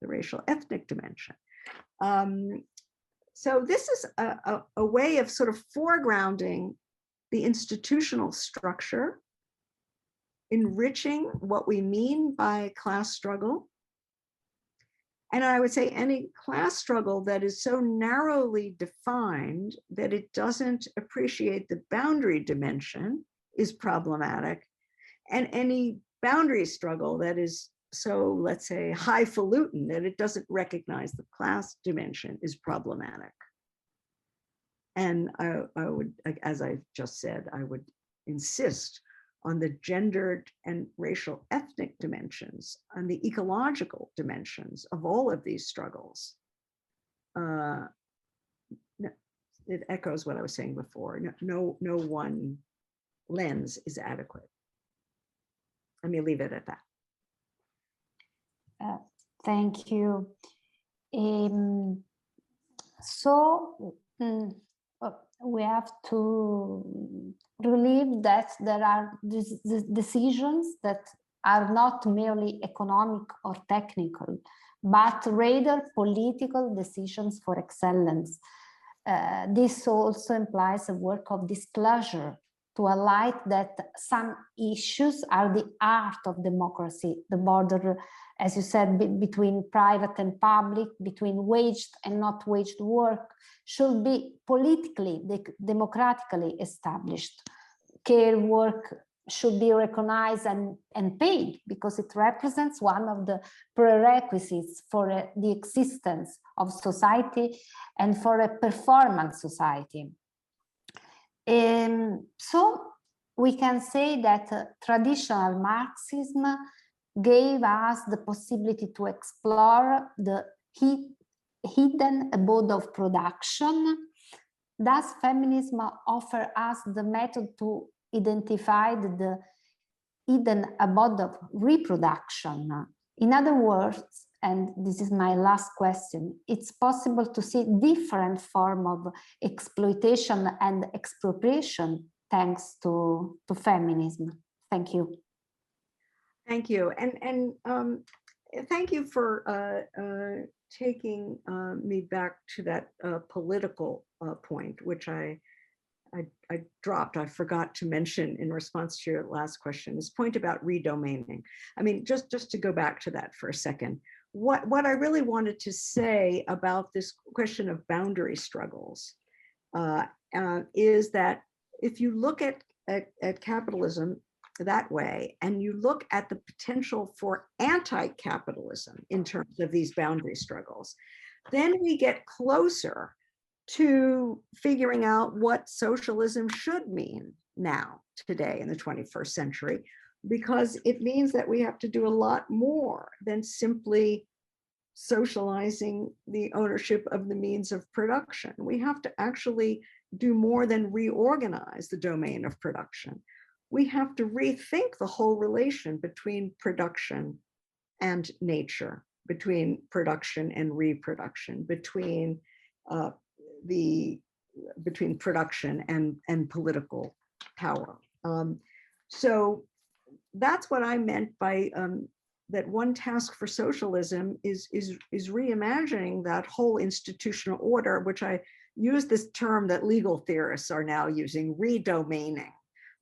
the racial ethnic dimension. So this is a way of sort of foregrounding the institutional structure, enriching what we mean by class struggle. And I would say any class struggle that is so narrowly defined that it doesn't appreciate the boundary dimension is problematic. And any boundary struggle that is so, let's say, highfalutin that it doesn't recognize the class dimension is problematic. And I would, as I just said, I would insist on the gendered and racial ethnic dimensions and the ecological dimensions of all of these struggles. It echoes what I was saying before. No one lens is adequate. Let me leave it at that. Thank you. We have to believe that there are decisions that are not merely economic or technical, but rather political decisions for excellence. This also implies a work of disclosure to highlight that some issues are the art of democracy, the border, as you said, between private and public, between waged and not waged work, should be politically, democratically established. Care work should be recognized and paid because it represents one of the prerequisites for the existence of society and for a performance society. So we can say that traditional Marxism gave us the possibility to explore the hidden abode of production. Thus, feminism offers us the method to identify the hidden abode of reproduction. In other words, and this is my last question, it's possible to see different form of exploitation and expropriation thanks to feminism. Thank you. Thank you. And thank you for taking me back to that political point, which I dropped. I forgot to mention in response to your last question, this point about redomaining. I mean, just to go back to that for a second, what I really wanted to say about this question of boundary struggles is that if you look at capitalism that way, and you look at the potential for anti-capitalism in terms of these boundary struggles, then we get closer to figuring out what socialism should mean now, today, in the 21st century, because it means that we have to do a lot more than simply socializing the ownership of the means of production. We have to actually do more than reorganize the domain of production. We have to rethink the whole relation between production and nature, between production and reproduction, between production and political power. So that's what I meant by that one task for socialism is reimagining that whole institutional order, which I use this term that legal theorists are now using, redomaining.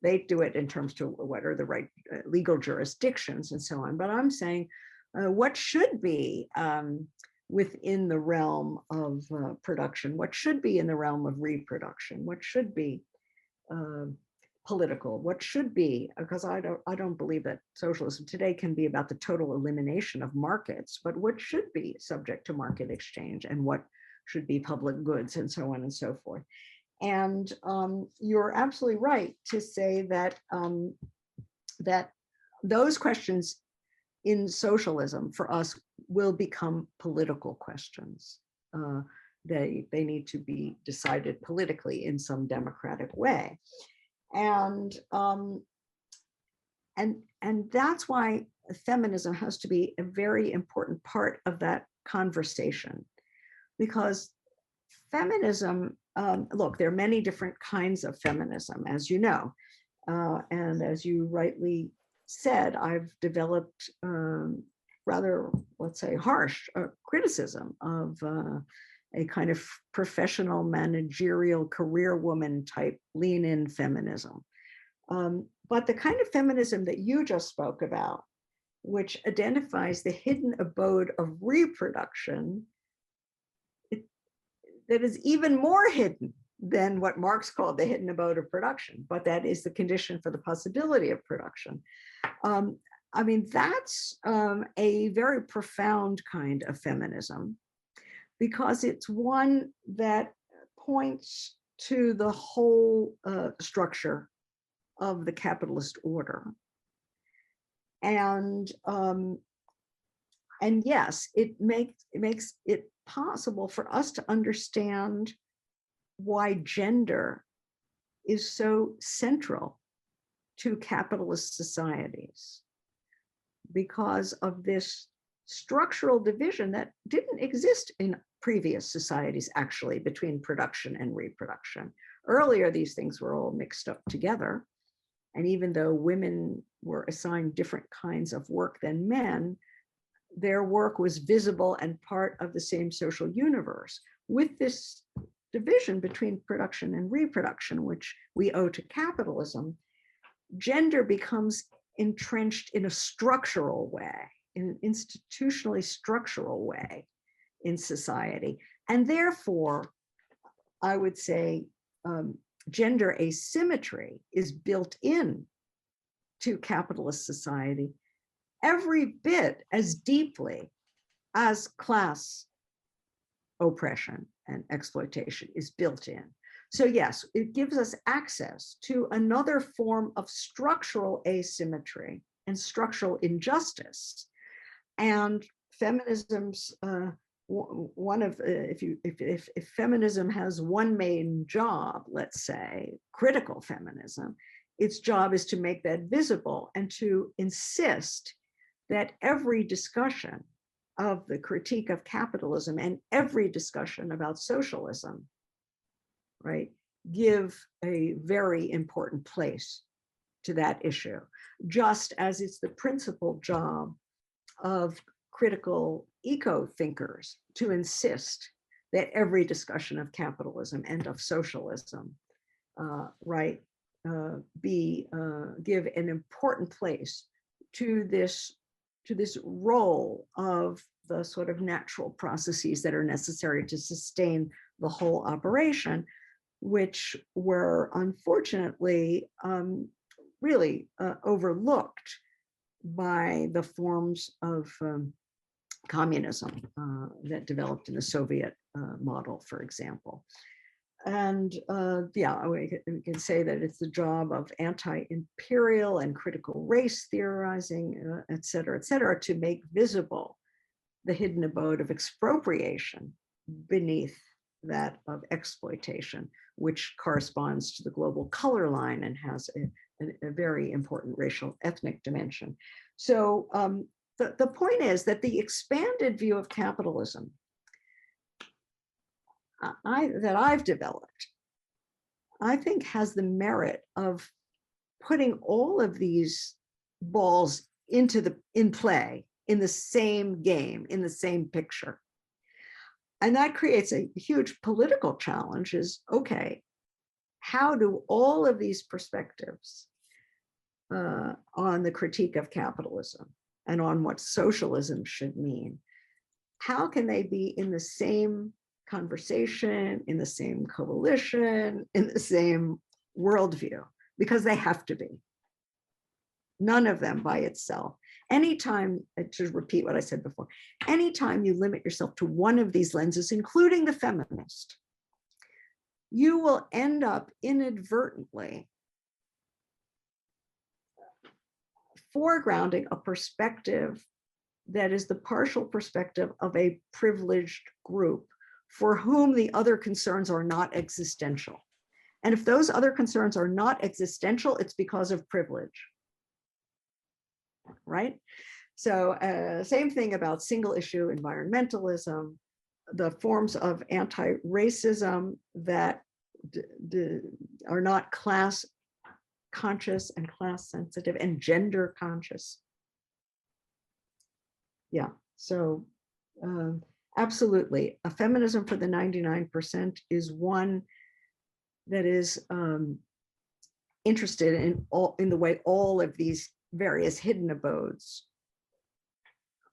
They do it in terms to what are the right legal jurisdictions and so on. But I'm saying what should be within the realm of production, what should be in the realm of reproduction, what should be political, what should be, because I don't believe that socialism today can be about the total elimination of markets, but what should be subject to market exchange and what should be public goods and so on and so forth. And you're absolutely right to say that that those questions in socialism for us will become political questions. They need to be decided politically in some democratic way. And that's why feminism has to be a very important part of that conversation, because feminism, look, there are many different kinds of feminism, as you know, and as you rightly said, I've developed rather, let's say, harsh criticism of a kind of professional, managerial, career woman type lean-in feminism. But the kind of feminism that you just spoke about, which identifies the hidden abode of reproduction, that is even more hidden than what Marx called the hidden abode of production, but that is the condition for the possibility of production. I mean, that's a very profound kind of feminism, because it's one that points to the whole structure of the capitalist order. And yes, it makes it possible for us to understand why gender is so central to capitalist societies, because of this structural division that didn't exist in previous societies, actually, between production and reproduction. Earlier, these things were all mixed up together. And even though women were assigned different kinds of work than men, their work was visible and part of the same social universe. With this division between production and reproduction, which we owe to capitalism, gender becomes entrenched in a structural way, in an institutionally structural way in society. And therefore, I would say gender asymmetry is built in to capitalist society every bit as deeply as class oppression and exploitation is built in. So yes, it gives us access to another form of structural asymmetry and structural injustice. And feminism's one of, if feminism has one main job, let's say, critical feminism, its job is to make that visible and to insist that every discussion of the critique of capitalism and every discussion about socialism, right, give a very important place to that issue, just as it's the principal job of critical eco-thinkers to insist that every discussion of capitalism and of socialism, give an important place to this role of the sort of natural processes that are necessary to sustain the whole operation, which were unfortunately really overlooked by the forms of communism that developed in the Soviet model, for example. And yeah, we can say that it's the job of anti-imperial and critical race theorizing, et cetera, to make visible the hidden abode of expropriation beneath that of exploitation, which corresponds to the global color line and has a very important racial ethnic dimension. So the point is that the expanded view of capitalism that I've developed, I think has the merit of putting all of these balls in play, in the same game, in the same picture. And that creates a huge political challenge is, okay, how do all of these perspectives on the critique of capitalism and on what socialism should mean, how can they be in the same conversation, in the same coalition, in the same worldview? Because they have to be. None of them by itself. Anytime, to repeat what I said before, anytime you limit yourself to one of these lenses, including the feminist, you will end up inadvertently foregrounding a perspective that is the partial perspective of a privileged group for whom the other concerns are not existential. And if those other concerns are not existential, it's because of privilege, right? So same thing about single issue environmentalism, the forms of anti-racism that are not class conscious and class sensitive and gender conscious. Yeah, so absolutely. A feminism for the 99% is one that is interested in the way all of these various hidden abodes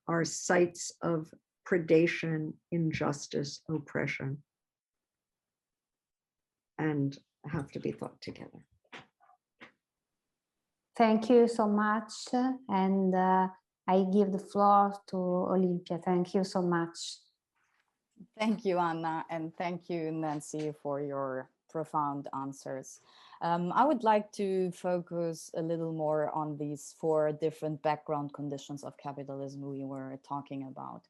are sites of predation, injustice, oppression, and have to be thought together. Thank you so much. And I give the floor to Olimpia. Thank you so much. Thank you, Anna, and thank you, Nancy, for your profound answers. I would like to focus a little more on these 4 different background conditions of capitalism we were talking about.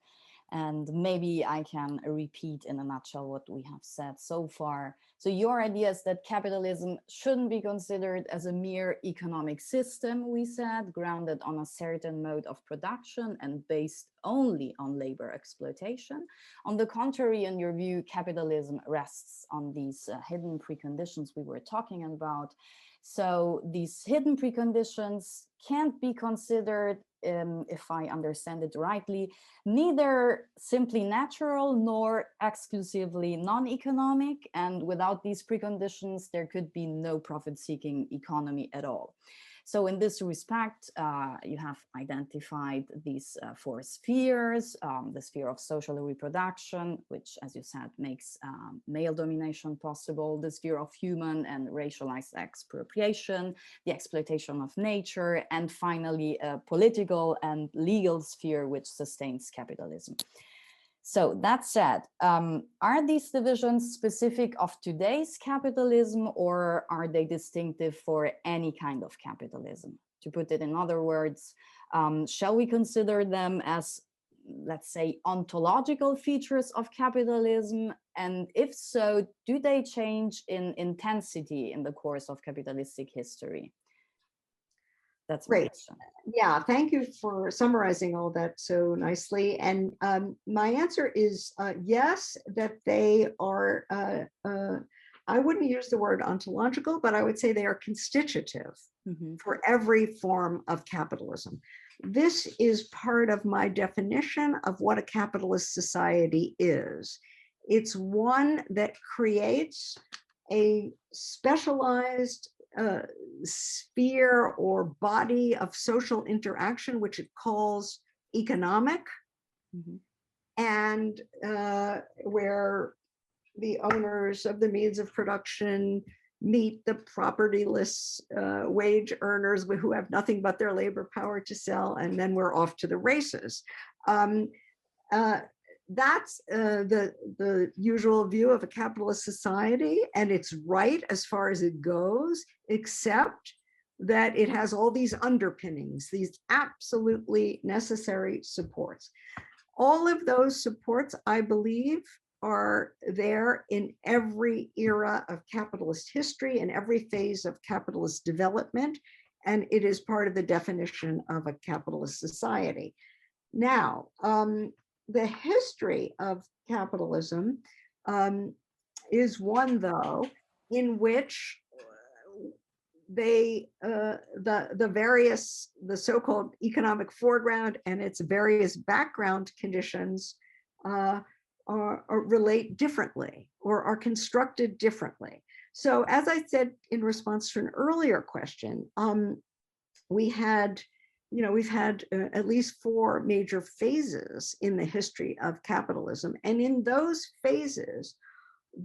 And maybe I can repeat in a nutshell what we have said so far. So your idea is that capitalism shouldn't be considered as a mere economic system, we said, grounded on a certain mode of production and based only on labor exploitation. On the contrary, in your view, capitalism rests on these hidden preconditions we were talking about. So these hidden preconditions can't be considered, if I understand it rightly, neither simply natural nor exclusively non-economic. And without these preconditions, there could be no profit-seeking economy at all. So in this respect, you have identified these 4 spheres, the sphere of social reproduction, which, as you said, makes male domination possible, the sphere of human and racialized expropriation, the exploitation of nature, and finally, a political and legal sphere which sustains capitalism. So that said, are these divisions specific of today's capitalism, or are they distinctive for any kind of capitalism? To put it in other words, shall we consider them as, let's say, ontological features of capitalism? And if so, do they change in intensity in the course of capitalistic history? That's my Great. question. Yeah, thank you for summarizing all that so nicely. And my answer is yes, that they are, I wouldn't use the word ontological, but I would say they are constitutive for every form of capitalism. This is part of my definition of what a capitalist society is. It's one that creates a specialized sphere or body of social interaction, which it calls economic, and where the owners of the means of production meet the propertyless wage earners who have nothing but their labor power to sell, and then we're off to the races. That's the usual view of a capitalist society, and it's right as far as it goes, except that it has all these underpinnings, these absolutely necessary supports. All of those supports, I believe, are there in every era of capitalist history, in every phase of capitalist development, and it is part of the definition of a capitalist society. Now, the history of capitalism is one, though, in which the so-called economic foreground and its various background conditions relate differently or are constructed differently. So, as I said in response to an earlier question, we've had at least 4 major phases in the history of capitalism. And in those phases,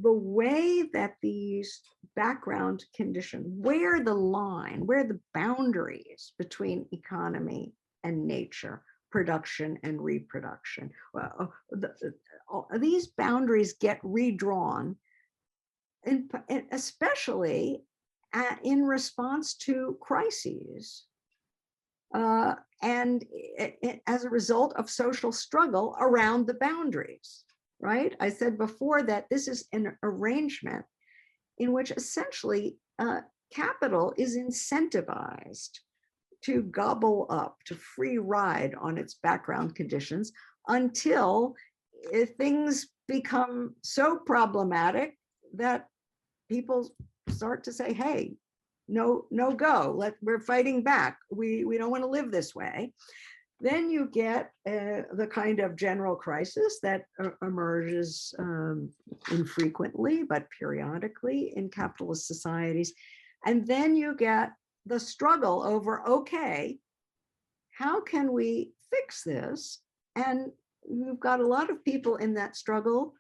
the way that these background conditions, where the boundaries between economy and nature, production and reproduction, these boundaries get redrawn, especially in response to crises. And as a result of social struggle around the boundaries, right? I said before that this is an arrangement in which essentially capital is incentivized to gobble up, to free ride on its background conditions until things become so problematic that people start to say, hey, no go, we're fighting back. We don't want to live this way. Then you get the kind of general crisis that emerges infrequently, but periodically in capitalist societies. And then you get the struggle over, okay, how can we fix this? And we've got a lot of people in that struggle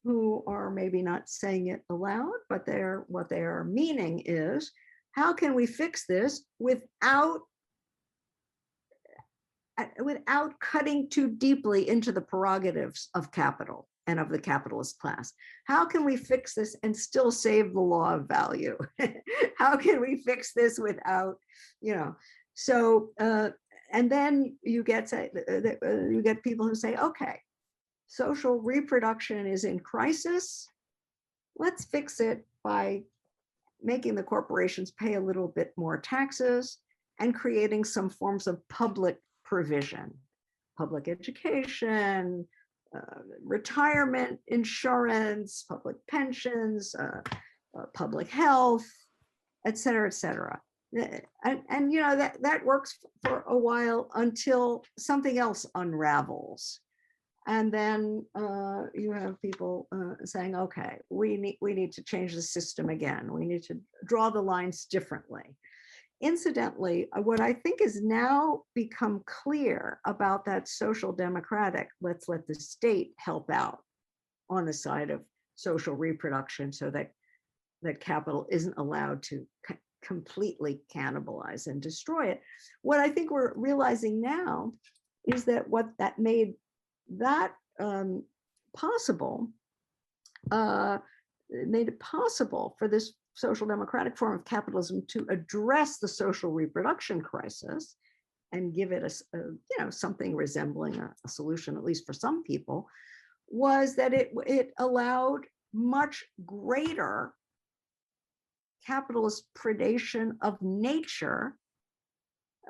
who are maybe not saying it aloud, but what they are meaning is, how can we fix this without cutting too deeply into the prerogatives of capital and of the capitalist class? How can we fix this and still save the law of value? How can we fix this without, so, and then you get people who say, okay, social reproduction is in crisis. Let's fix it by making the corporations pay a little bit more taxes and creating some forms of public provision, public education, retirement insurance, public pensions, public health, et cetera, et cetera. And that works for a while until something else unravels. And then you have people saying, okay, we need to change the system again. We need to draw the lines differently. Incidentally, what I think has now become clear about that social democratic, let's let the state help out on the side of social reproduction so that capital isn't allowed to completely cannibalize and destroy it. What I think we're realizing now is that what that made that possible, made it possible for this social democratic form of capitalism to address the social reproduction crisis and give it a something resembling a solution, at least for some people, was that it allowed much greater capitalist predation of nature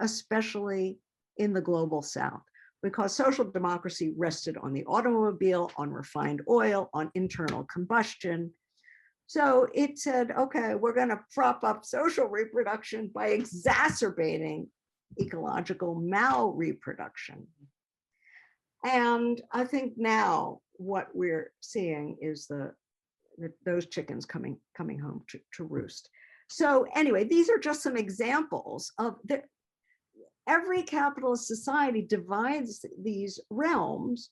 especially in the global South, because social democracy rested on the automobile, on refined oil, on internal combustion. So it said, okay, we're going to prop up social reproduction by exacerbating ecological malreproduction. And I think now what we're seeing is those chickens coming home to roost. So anyway, these are just some examples of every capitalist society divides these realms,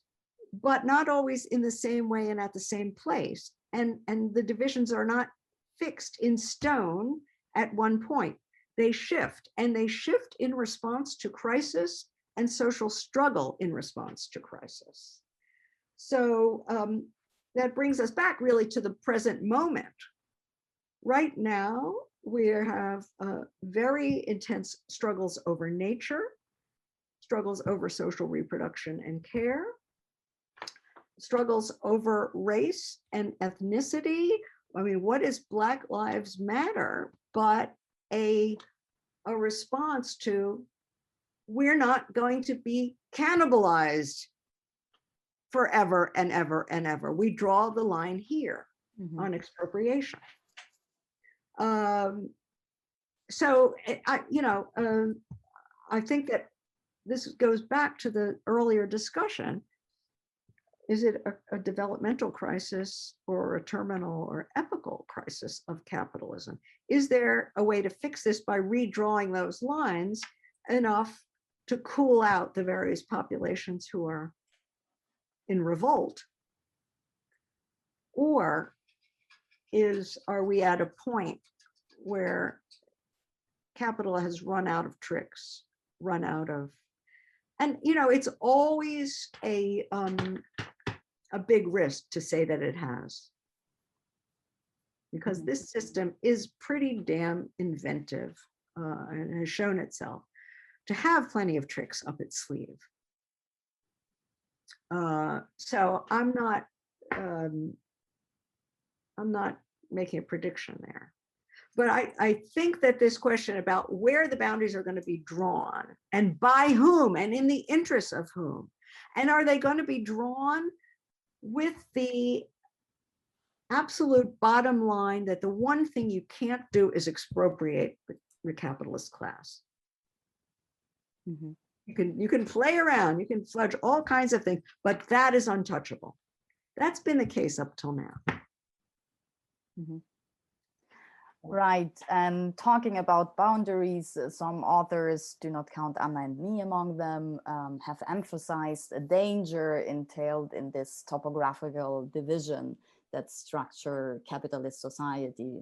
but not always in the same way and at the same place. And the divisions are not fixed in stone at one point. They shift, and they shift in response to crisis and social struggle in response to crisis. So that brings us back really to the present moment. Right now, we have very intense struggles over nature, struggles over social reproduction and care, struggles over race and ethnicity. I mean, what is Black Lives Matter but a response to, we're not going to be cannibalized forever and ever and ever. We draw the line here on expropriation. So I think that this goes back to the earlier discussion. Is it a developmental crisis or a terminal or epochal crisis of capitalism? Is there a way to fix this by redrawing those lines enough to cool out the various populations who are in revolt? Or are we at a point where capital has run out of tricks, and it's always a big risk to say that it has, because this system is pretty damn inventive and has shown itself to have plenty of tricks up its sleeve. So I'm not making a prediction there. But I think that this question about where the boundaries are going to be drawn and by whom and in the interests of whom, and are they going to be drawn with the absolute bottom line that the one thing you can't do is expropriate the capitalist class. You can play around, you can fudge all kinds of things, but that is untouchable. That's been the case up till now. Right, and talking about boundaries, some authors, do not count Anna and me among them, have emphasized a danger entailed in this topographical division that structure capitalist society,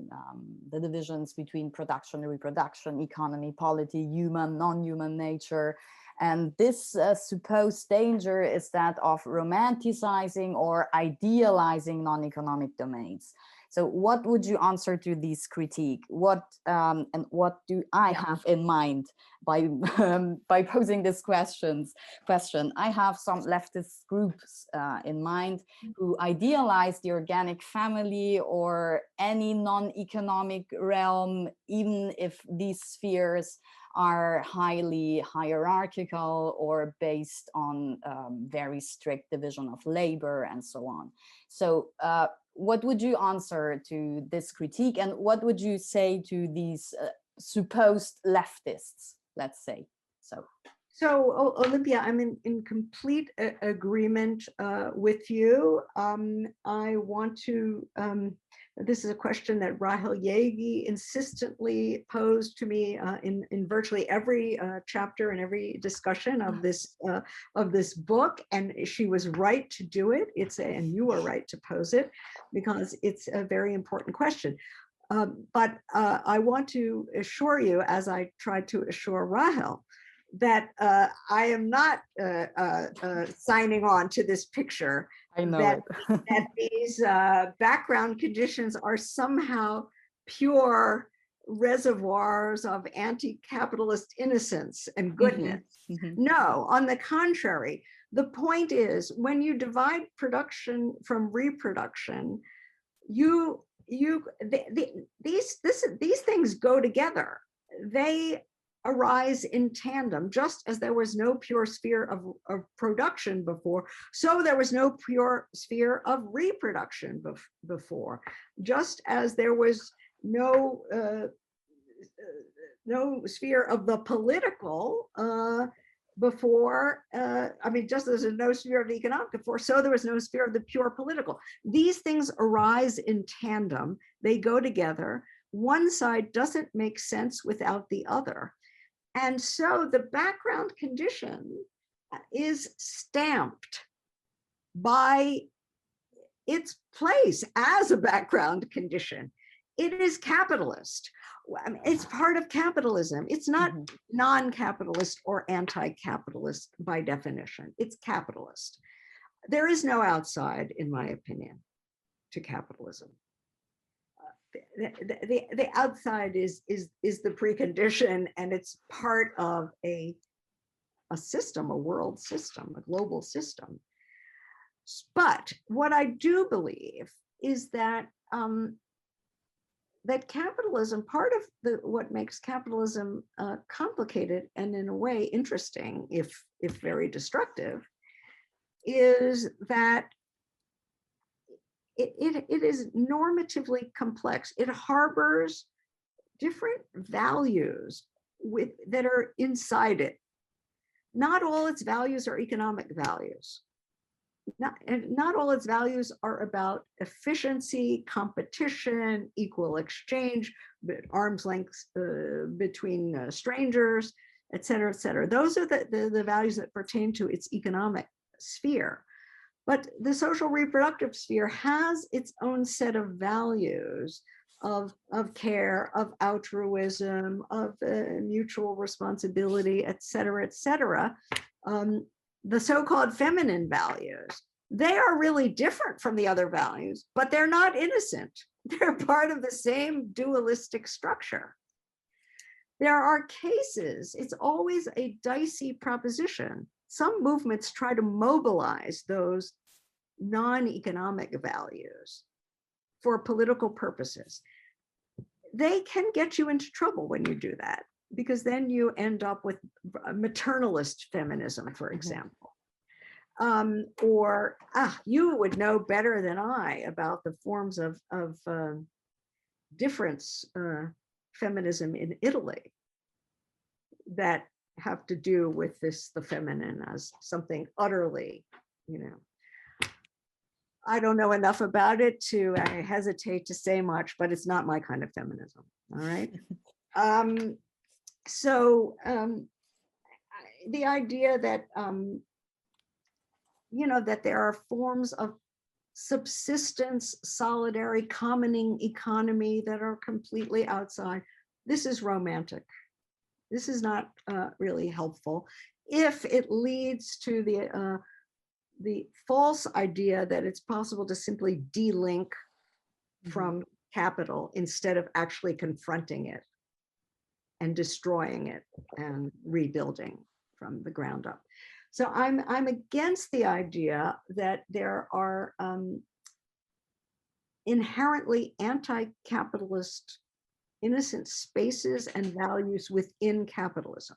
the divisions between production, reproduction, economy, polity, human, non-human nature. And this supposed danger is that of romanticizing or idealizing non-economic domains. So what would you answer to this critique? What do I have in mind by posing this question? I have some leftist groups in mind who idealize the organic family or any non-economic realm, even if these spheres are highly hierarchical or based on very strict division of labor and so on. So what would you answer to this critique, and what would you say to these supposed leftists, let's say? So Olimpia, I'm in complete agreement with you. I want to, this is a question that Rahel Yegi insistently posed to me in virtually every chapter and every discussion of this book, and she was right to do it. And you are right to pose it, because it's a very important question. But I want to assure you, as I tried to assure Rahel, that I am not signing on to this picture. I know that these background conditions are somehow pure reservoirs of anti-capitalist innocence and goodness. No, on the contrary, the point is, when you divide production from reproduction, these things go together. arise in tandem, just as there was no pure sphere of production before, so there was no pure sphere of reproduction before, just as there was no sphere of the political before, just as there's no sphere of the economic before, so there was no sphere of the pure political. These things arise in tandem, they go together. One side doesn't make sense without the other. And so the background condition is stamped by its place as a background condition. It is capitalist. It's part of capitalism. It's not non-capitalist or anti-capitalist by definition. It's capitalist. There is no outside, in my opinion, to capitalism. The outside is the precondition, and it's part of a system, a world system, a global system. But what I do believe is that that capitalism, part of what makes capitalism complicated and in a way interesting, if very destructive, is that it is normatively complex. It harbors different values that are inside it. Not all its values are economic values. Not all its values are about efficiency, competition, equal exchange, arm's length between strangers, et cetera, et cetera. Those are the values that pertain to its economic sphere. But the social reproductive sphere has its own set of values of care, of altruism, of mutual responsibility, et cetera, et cetera. The so-called feminine values, they are really different from the other values, but they're not innocent. They're part of the same dualistic structure. There are cases, it's always a dicey proposition. Some movements try to mobilize those non-economic values for political purposes. They can get you into trouble when you do that, because then you end up with maternalist feminism, for example. Or you would know better than I about the forms of difference feminism in Italy that have to do with the feminine as something utterly, I don't know enough about it I hesitate to say much, but it's not my kind of feminism, all right? So the idea that, that there are forms of subsistence, solidary, commoning economy that are completely outside, this is romantic. This is not really helpful if it leads to the false idea that it's possible to simply de-link from capital instead of actually confronting it and destroying it and rebuilding from the ground up. So I'm against the idea that there are inherently anti-capitalist innocent spaces and values within capitalism.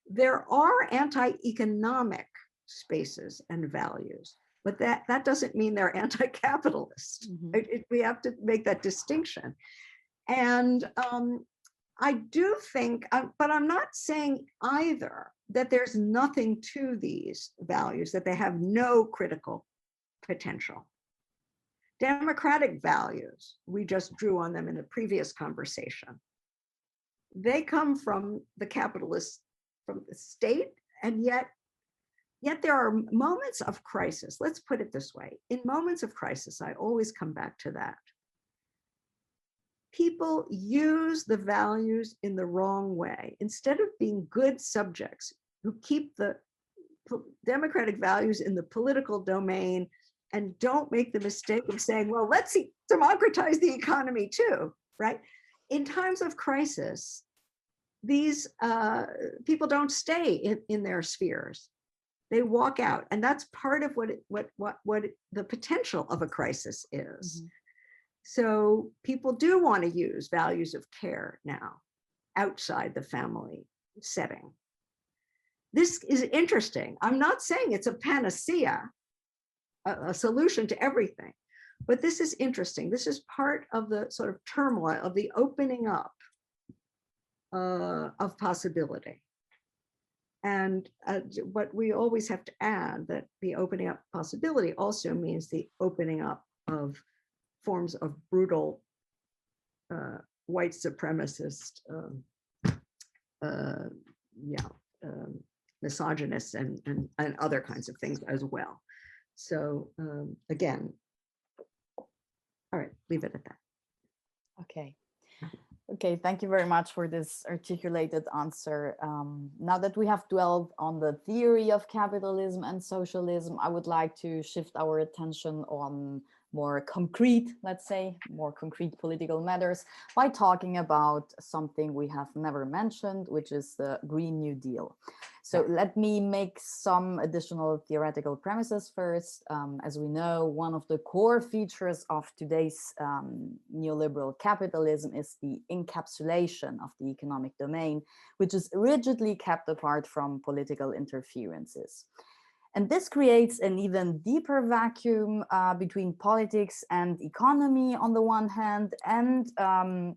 There are anti-economic spaces and values, but that doesn't mean they're anti-capitalist. We have to make that distinction. And I do think, but I'm not saying either that there's nothing to these values, that they have no critical potential. Democratic values, we just drew on them in the previous conversation. They come from the capitalist, from the state, and yet there are moments of crisis. Let's put it this way. In moments of crisis, I always come back to that. People use the values in the wrong way. Instead of being good subjects who keep the democratic values in the political domain and don't make the mistake of saying, well, let's democratize the economy too, right? In times of crisis, these people don't stay in their spheres. They walk out, and that's part of what the potential of a crisis is. So people do want to use values of care now outside the family setting. This is interesting. I'm not saying it's a panacea, a solution to everything, but this is interesting. This is part of the sort of turmoil of the opening up of possibility. And what we always have to add, that the opening up possibility also means the opening up of forms of brutal white supremacist, misogynists and other kinds of things as well. So again, all right, leave it at that. Okay. Okay, thank you very much for this articulated answer. Now that we have dwelled on the theory of capitalism and socialism, I would like to shift our attention on more concrete, let's say, more concrete political matters by talking about something we have never mentioned, which is the Green New Deal. So let me make some additional theoretical premises first. As we know, one of the core features of today's neoliberal capitalism is the encapsulation of the economic domain, which is rigidly kept apart from political interferences. And this creates an even deeper vacuum between politics and economy on the one hand, and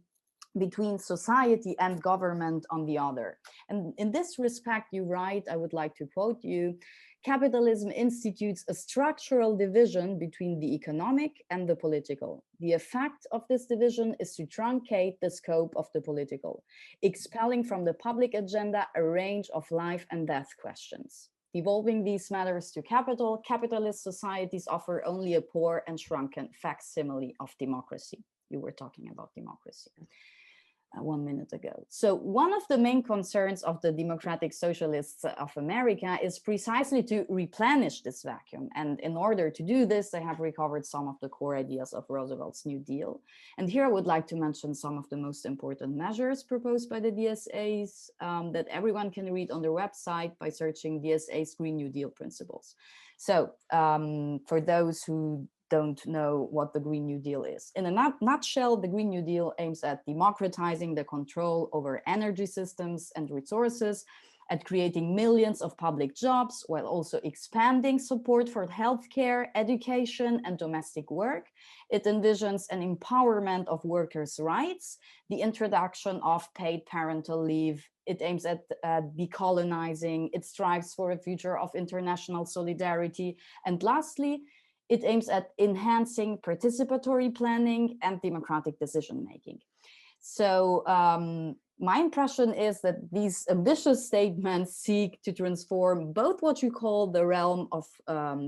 between society and government on the other. And in this respect, you write, I would like to quote you, capitalism institutes a structural division between the economic and the political. The effect of this division is to truncate the scope of the political, expelling from the public agenda a range of life and death questions. Devolving these matters to capital, capitalist societies offer only a poor and shrunken facsimile of democracy. You were talking about democracy 1 minute ago. So one of the main concerns of the democratic socialists of America is precisely to replenish this vacuum. And in order to do this, they have recovered some of the core ideas of Roosevelt's New Deal. And here I would like to mention some of the most important measures proposed by the DSAs that everyone can read on their website by searching DSA's Green New Deal principles. So for those who don't know what the Green New Deal is. In a nutshell, the Green New Deal aims at democratizing the control over energy systems and resources, at creating millions of public jobs, while also expanding support for healthcare, education, and domestic work. It envisions an empowerment of workers' rights, the introduction of paid parental leave. It aims at decolonizing. It strives for a future of international solidarity. And lastly, it aims at enhancing participatory planning and democratic decision-making. So my impression is that these ambitious statements seek to transform both what you call the realm of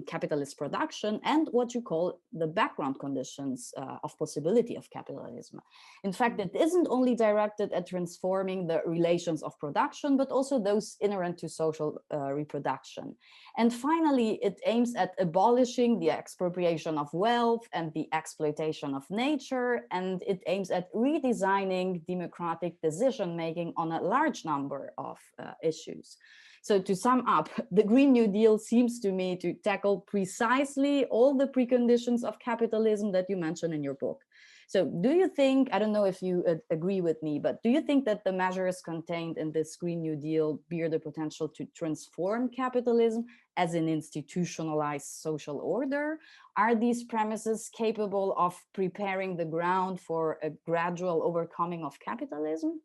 capitalist production and what you call the background conditions of possibility of capitalism. In fact, it isn't only directed at transforming the relations of production, but also those inherent to social reproduction. And finally, it aims at abolishing the expropriation of wealth and the exploitation of nature, and it aims at redesigning democratic decision-making on a large number of issues. So to sum up, the Green New Deal seems to me to tackle precisely all the preconditions of capitalism that you mentioned in your book. So do you think, I don't know if you agree with me, but do you think that the measures contained in this Green New Deal bear the potential to transform capitalism as an institutionalized social order? Are these premises capable of preparing the ground for a gradual overcoming of capitalism?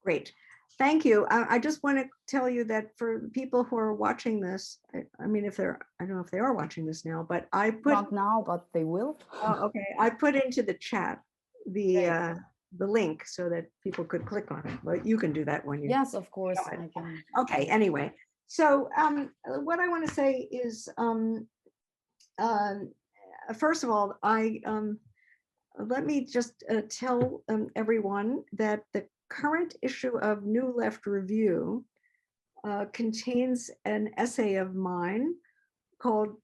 Great. Thank you. I just want to tell you that for people who are watching this, I mean, if they're, I don't know if they are watching this now, but I put— Not now, but they will. Oh, okay. I put into the chat the link so that people could click on it. But you can do that when you— Yes, of course, I can. Okay, anyway. So what I want to say is, first of all, let me just tell everyone that the current issue of New Left Review contains an essay of mine called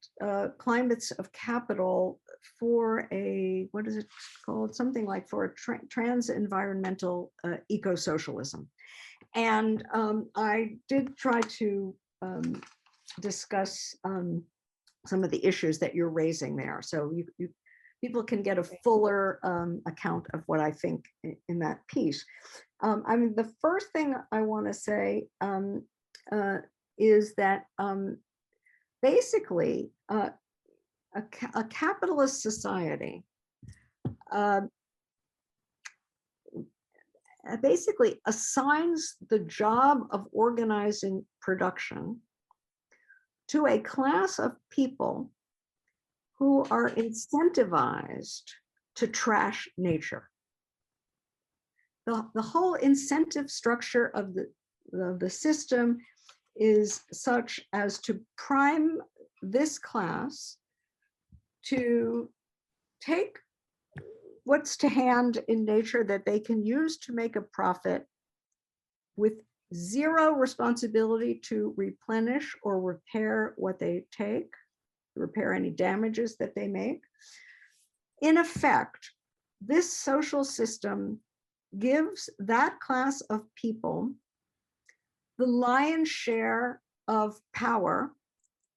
Climates of Capital for a, what is it called? Something like for a trans-environmental eco-socialism. And I did try to discuss some of the issues that you're raising there. So people can get a fuller account of what I think in that piece. I mean, the first thing I want to say is that basically a capitalist society basically assigns the job of organizing production to a class of people who are incentivized to trash nature. The whole incentive structure of the system is such as to prime this class to take what's to hand in nature that they can use to make a profit with zero responsibility to replenish or repair what they take, repair any damages that they make. In effect, this social system gives that class of people the lion's share of power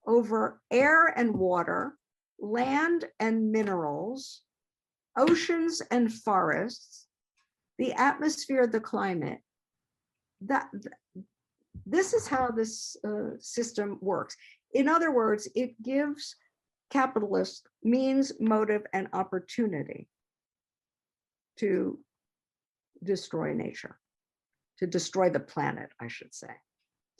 over air and water, land and minerals, oceans and forests, the atmosphere, the climate. This is how this system works. In other words, it gives capitalists means, motive, and opportunity to destroy nature, to destroy the planet, I should say,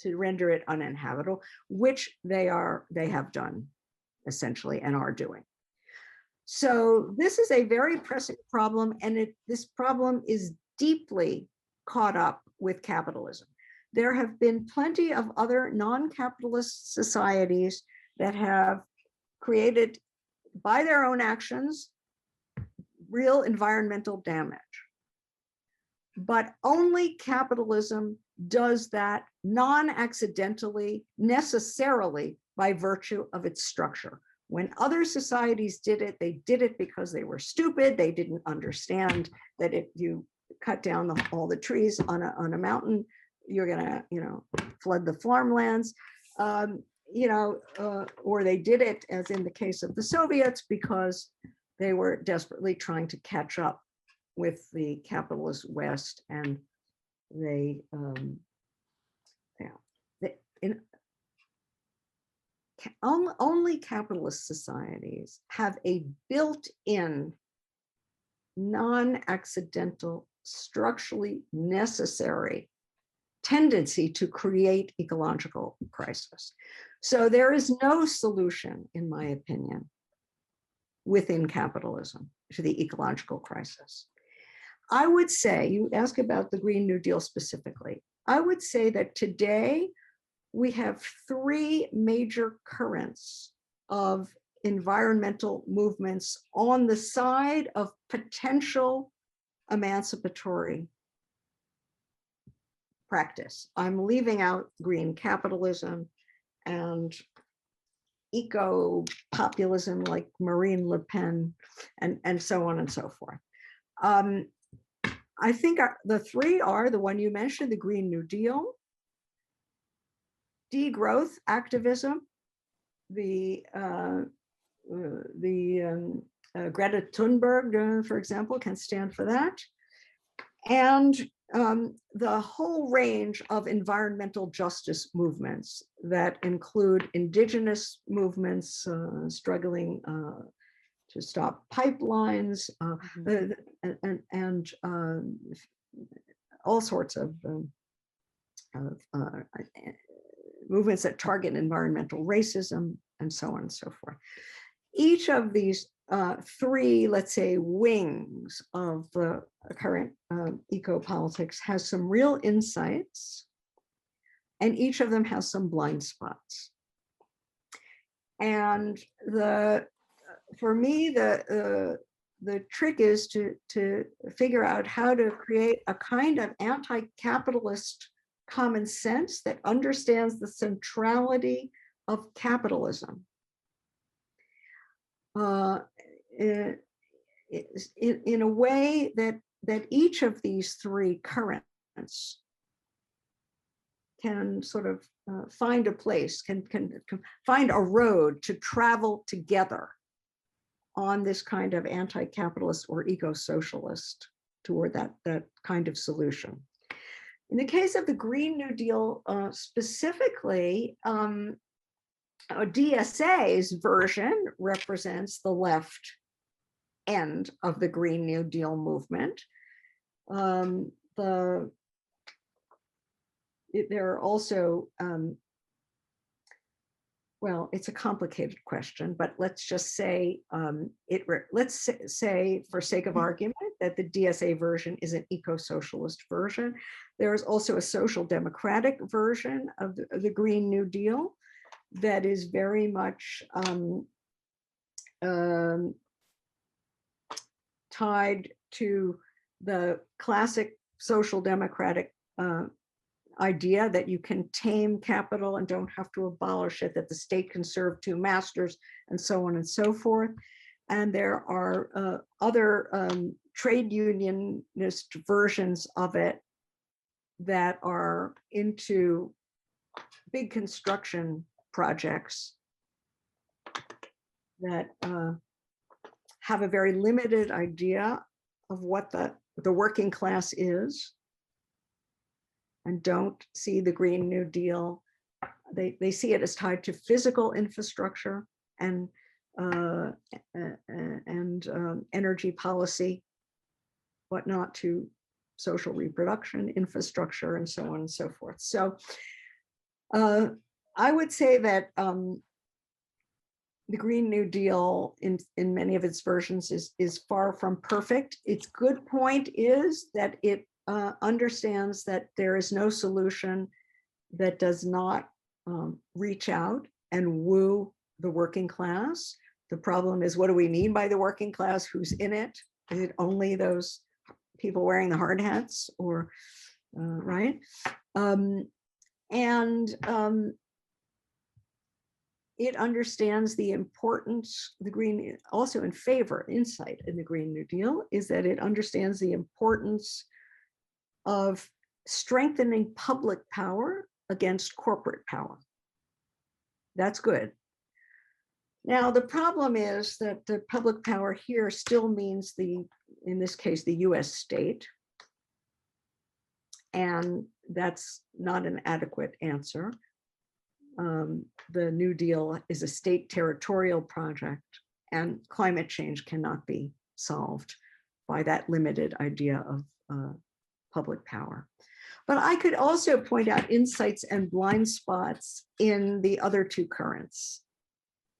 to render it uninhabitable, which they have done essentially and are doing. So this is a very pressing problem, and this problem is deeply caught up with capitalism. There have been plenty of other non-capitalist societies that have created, by their own actions, real environmental damage. But only capitalism does that non-accidentally, necessarily by virtue of its structure. When other societies did it, they did it because they were stupid. They didn't understand that if you cut down all the trees on a mountain, you're gonna, flood the farmlands, or they did it, as in the case of the Soviets, because they were desperately trying to catch up with the capitalist West, and only capitalist societies have a built-in, non-accidental, structurally necessary tendency to create ecological crisis. So there is no solution, in my opinion, within capitalism to the ecological crisis. I would say, you ask about the Green New Deal specifically, I would say that today we have three major currents of environmental movements on the side of potential emancipatory practice. I'm leaving out green capitalism and eco-populism like Marine Le Pen and so on and so forth. I think the three are the one you mentioned, the Green New Deal, degrowth activism, the Greta Thunberg, for example, can stand for that, and the whole range of environmental justice movements that include indigenous movements struggling to stop pipelines, and all sorts of movements that target environmental racism, and so on and so forth. Each of these three, let's say, wings of the current eco-politics has some real insights, and each of them has some blind spots. And for me, the trick is to figure out how to create a kind of anti-capitalist common sense that understands the centrality of capitalism in a way that each of these three currents can sort of find a place, can find a road to travel together on this kind of anti-capitalist or eco-socialist toward that kind of solution. In the case of the Green New Deal specifically, DSA's version represents the left end of the Green New Deal movement. There are also, well, it's a complicated question, but let's just say, let's say for sake of argument that the DSA version is an eco-socialist version. There is also a social democratic version of the Green New Deal that is very much tied to the classic social democratic idea that you can tame capital and don't have to abolish it, that the state can serve two masters, and so on and so forth. And there are other trade unionist versions of it that are into big construction projects that have a very limited idea of what the working class is, and don't see the Green New Deal. They see it as tied to physical infrastructure and energy policy, but not to social reproduction, infrastructure, and so on and so forth. So I would say that the Green New Deal in many of its versions is far from perfect. Its good point is that it understands that there is no solution that does not reach out and woo the working class. The problem is, what do we mean by the working class? Who's in it? Is it only those people wearing the hard hats, or right? It understands the importance, also in favor, insight in the Green New Deal is that it understands the importance of strengthening public power against corporate power. That's good. Now, the problem is that the public power here still means in this case, the US state. And that's not an adequate answer. The New Deal is a state territorial project, and climate change cannot be solved by that limited idea of public power. But I could also point out insights and blind spots in the other two currents.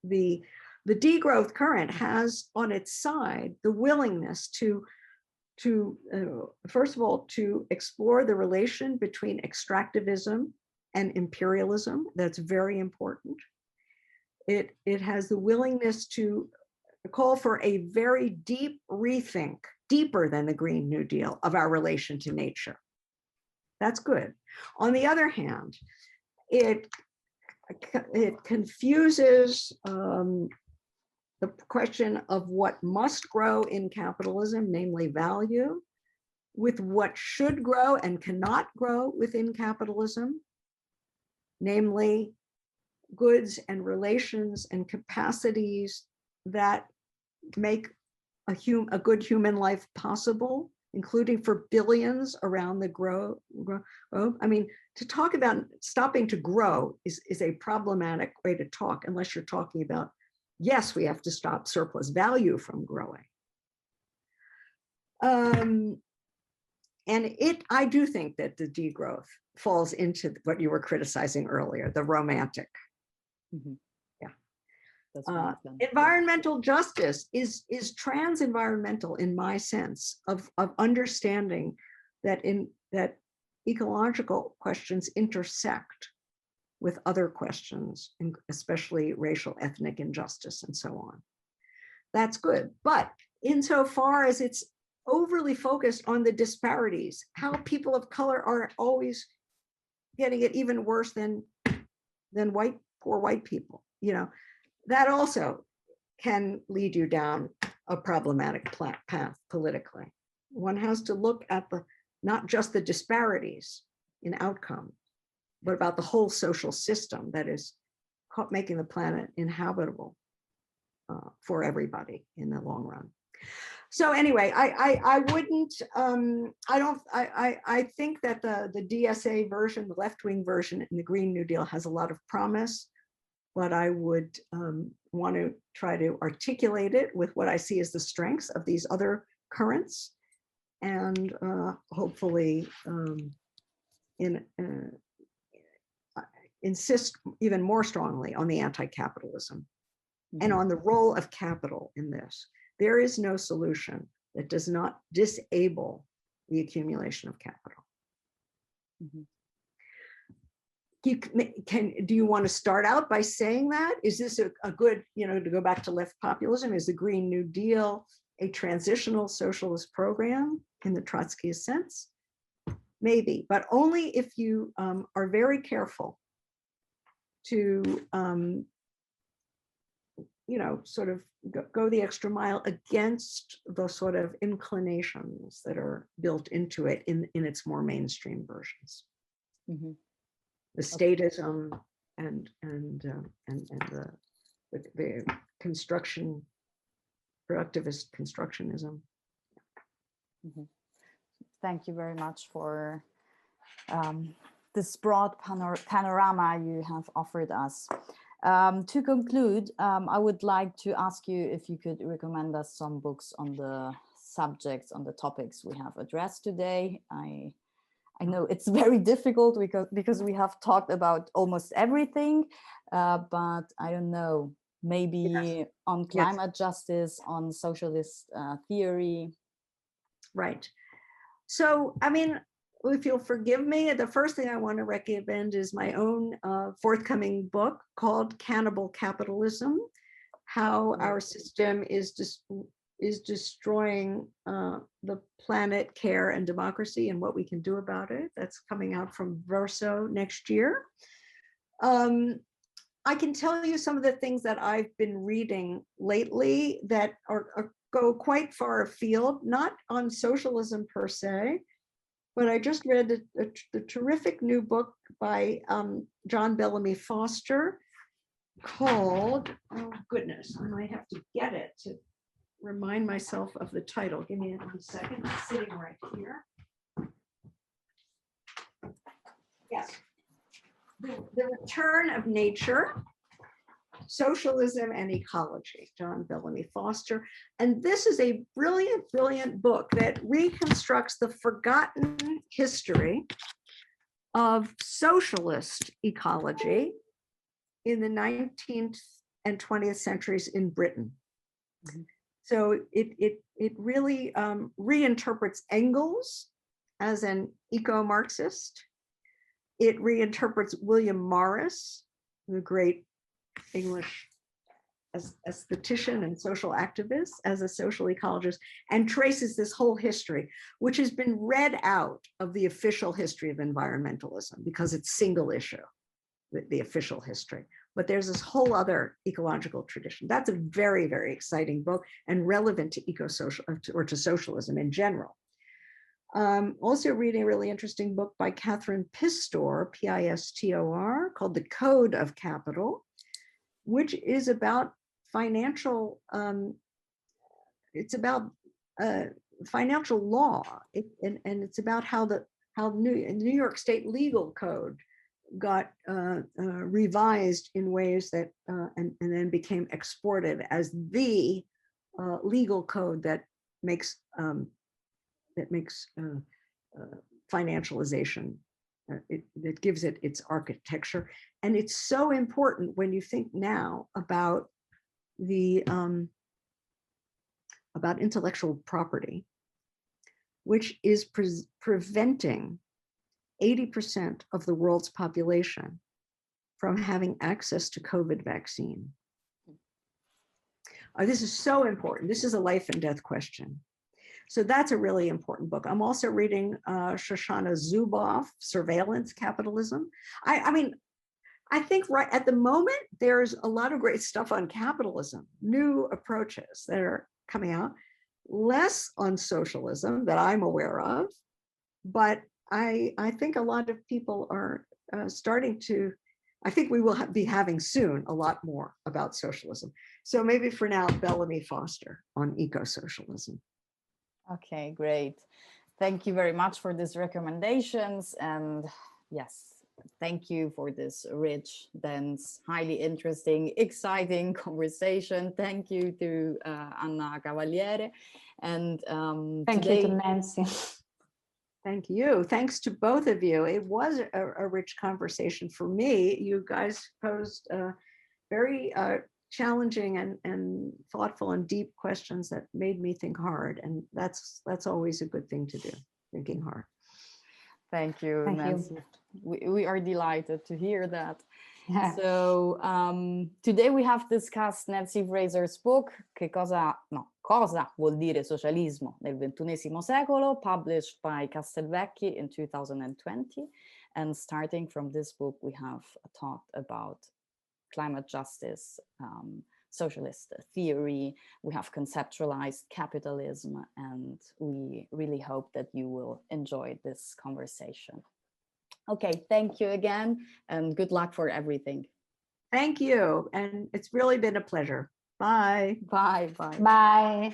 The degrowth current has on its side the willingness to first of all, to explore the relation between extractivism and imperialism. That's very important. It has the willingness to call for a very deep rethink, deeper than the Green New Deal, of our relation to nature. That's good. On the other hand, it confuses the question of what must grow in capitalism, namely value, with what should grow and cannot grow within capitalism, namely goods and relations and capacities that make a good human life possible, including for billions around the globe. I mean, to talk about stopping to grow is a problematic way to talk, unless you're talking about, yes, we have to stop surplus value from growing. And I do think that the degrowth falls into what you were criticizing earlier, the romantic. Mm-hmm. Yeah. That's right. Environmental justice is trans-environmental in my sense of understanding that ecological questions intersect with other questions, especially racial, ethnic injustice, and so on. That's good. But insofar as it's overly focused on the disparities, how people of color are always getting it even worse than poor white people, that also can lead you down a problematic path politically. One has to look at not just the disparities in outcome, but about the whole social system that is making the planet inhabitable. for everybody in the long run. So anyway, I wouldn't, I think that the DSA version, the left-wing version in the Green New Deal has a lot of promise, but I would want to try to articulate it with what I see as the strengths of these other currents, and hopefully insist even more strongly on the anti-capitalism and on the role of capital in this. There is no solution that does not disable the accumulation of capital. Do you want to start out by saying that? Is this a good, to go back to left populism, is the Green New Deal a transitional socialist program in the Trotskyist sense? Maybe, but only if you are very careful to sort of go the extra mile against the sort of inclinations that are built into it in its more mainstream versions. The statism and the construction, productivist constructionism. Thank you very much for this broad panorama you have offered us. To conclude, I would like to ask you if you could recommend us some books on the subjects, on the topics we have addressed today. I know it's very difficult because we have talked about almost everything, but I don't know, maybe on climate justice, on socialist theory. Right. So, I mean, if you'll forgive me, the first thing I want to recommend is my own forthcoming book called Cannibal Capitalism: How Our System is Destroying the Planet, Care, and Democracy, and What We Can Do About It. That's coming out from Verso next year. I can tell you some of the things that I've been reading lately that go quite far afield, not on socialism per se, but I just read the terrific new book by John Bellamy Foster called, oh goodness, I might have to get it to remind myself of the title. Give me 1 second, it's sitting right here. Yes, The Return of Nature, Socialism and Ecology, John Bellamy Foster. And this is a brilliant, brilliant book that reconstructs the forgotten history of socialist ecology in the 19th and 20th centuries in Britain. So it really reinterprets Engels as an eco-Marxist. It reinterprets William Morris, the great English aesthetician and social activist, as a social ecologist, and traces this whole history, which has been read out of the official history of environmentalism because it's single issue, the official history. But there's this whole other ecological tradition. That's a very, very exciting book and relevant to eco-social or to socialism in general. Also reading a really interesting book by Catherine Pistor, Pistor, called The Code of Capital, which is about financial, it's about financial law, and it's about how New York State legal code got revised in ways that and then became exported as the legal code that makes financialization, that gives it its architecture. And it's so important when you think now about the about intellectual property, which is preventing 80% of the world's population from having access to COVID vaccine. This is so important. This is a life and death question. So that's a really important book. I'm also reading Shoshana Zuboff, Surveillance Capitalism. I mean, I think right at the moment, there's a lot of great stuff on capitalism, new approaches that are coming out, less on socialism that I'm aware of, but I think a lot of people are starting to, I think we will be having soon a lot more about socialism. So maybe for now, Bellamy Foster on eco-socialism. Okay, great. Thank you very much for these recommendations. And yes, thank you for this rich, dense, highly interesting, exciting conversation. Thank you to Anna Cavaliere. And thank you to Nancy. Thank you. Thanks to both of you. It was a rich conversation for me. You guys posed very challenging and thoughtful and deep questions that made me think hard. And that's always a good thing to do, thinking hard. Thank you, Nancy. We are delighted to hear that. Yeah. So today we have discussed Nancy Fraser's book, Cosa vuol dire socialismo nel XXI secolo, published by Castelvecchi in 2020. And starting from this book, we have talked about climate justice, socialist theory. We have conceptualized capitalism, and we really hope that you will enjoy this conversation. Okay, thank you again, and good luck for everything. Thank you, and it's really been a pleasure. Bye. Bye. Bye. Bye.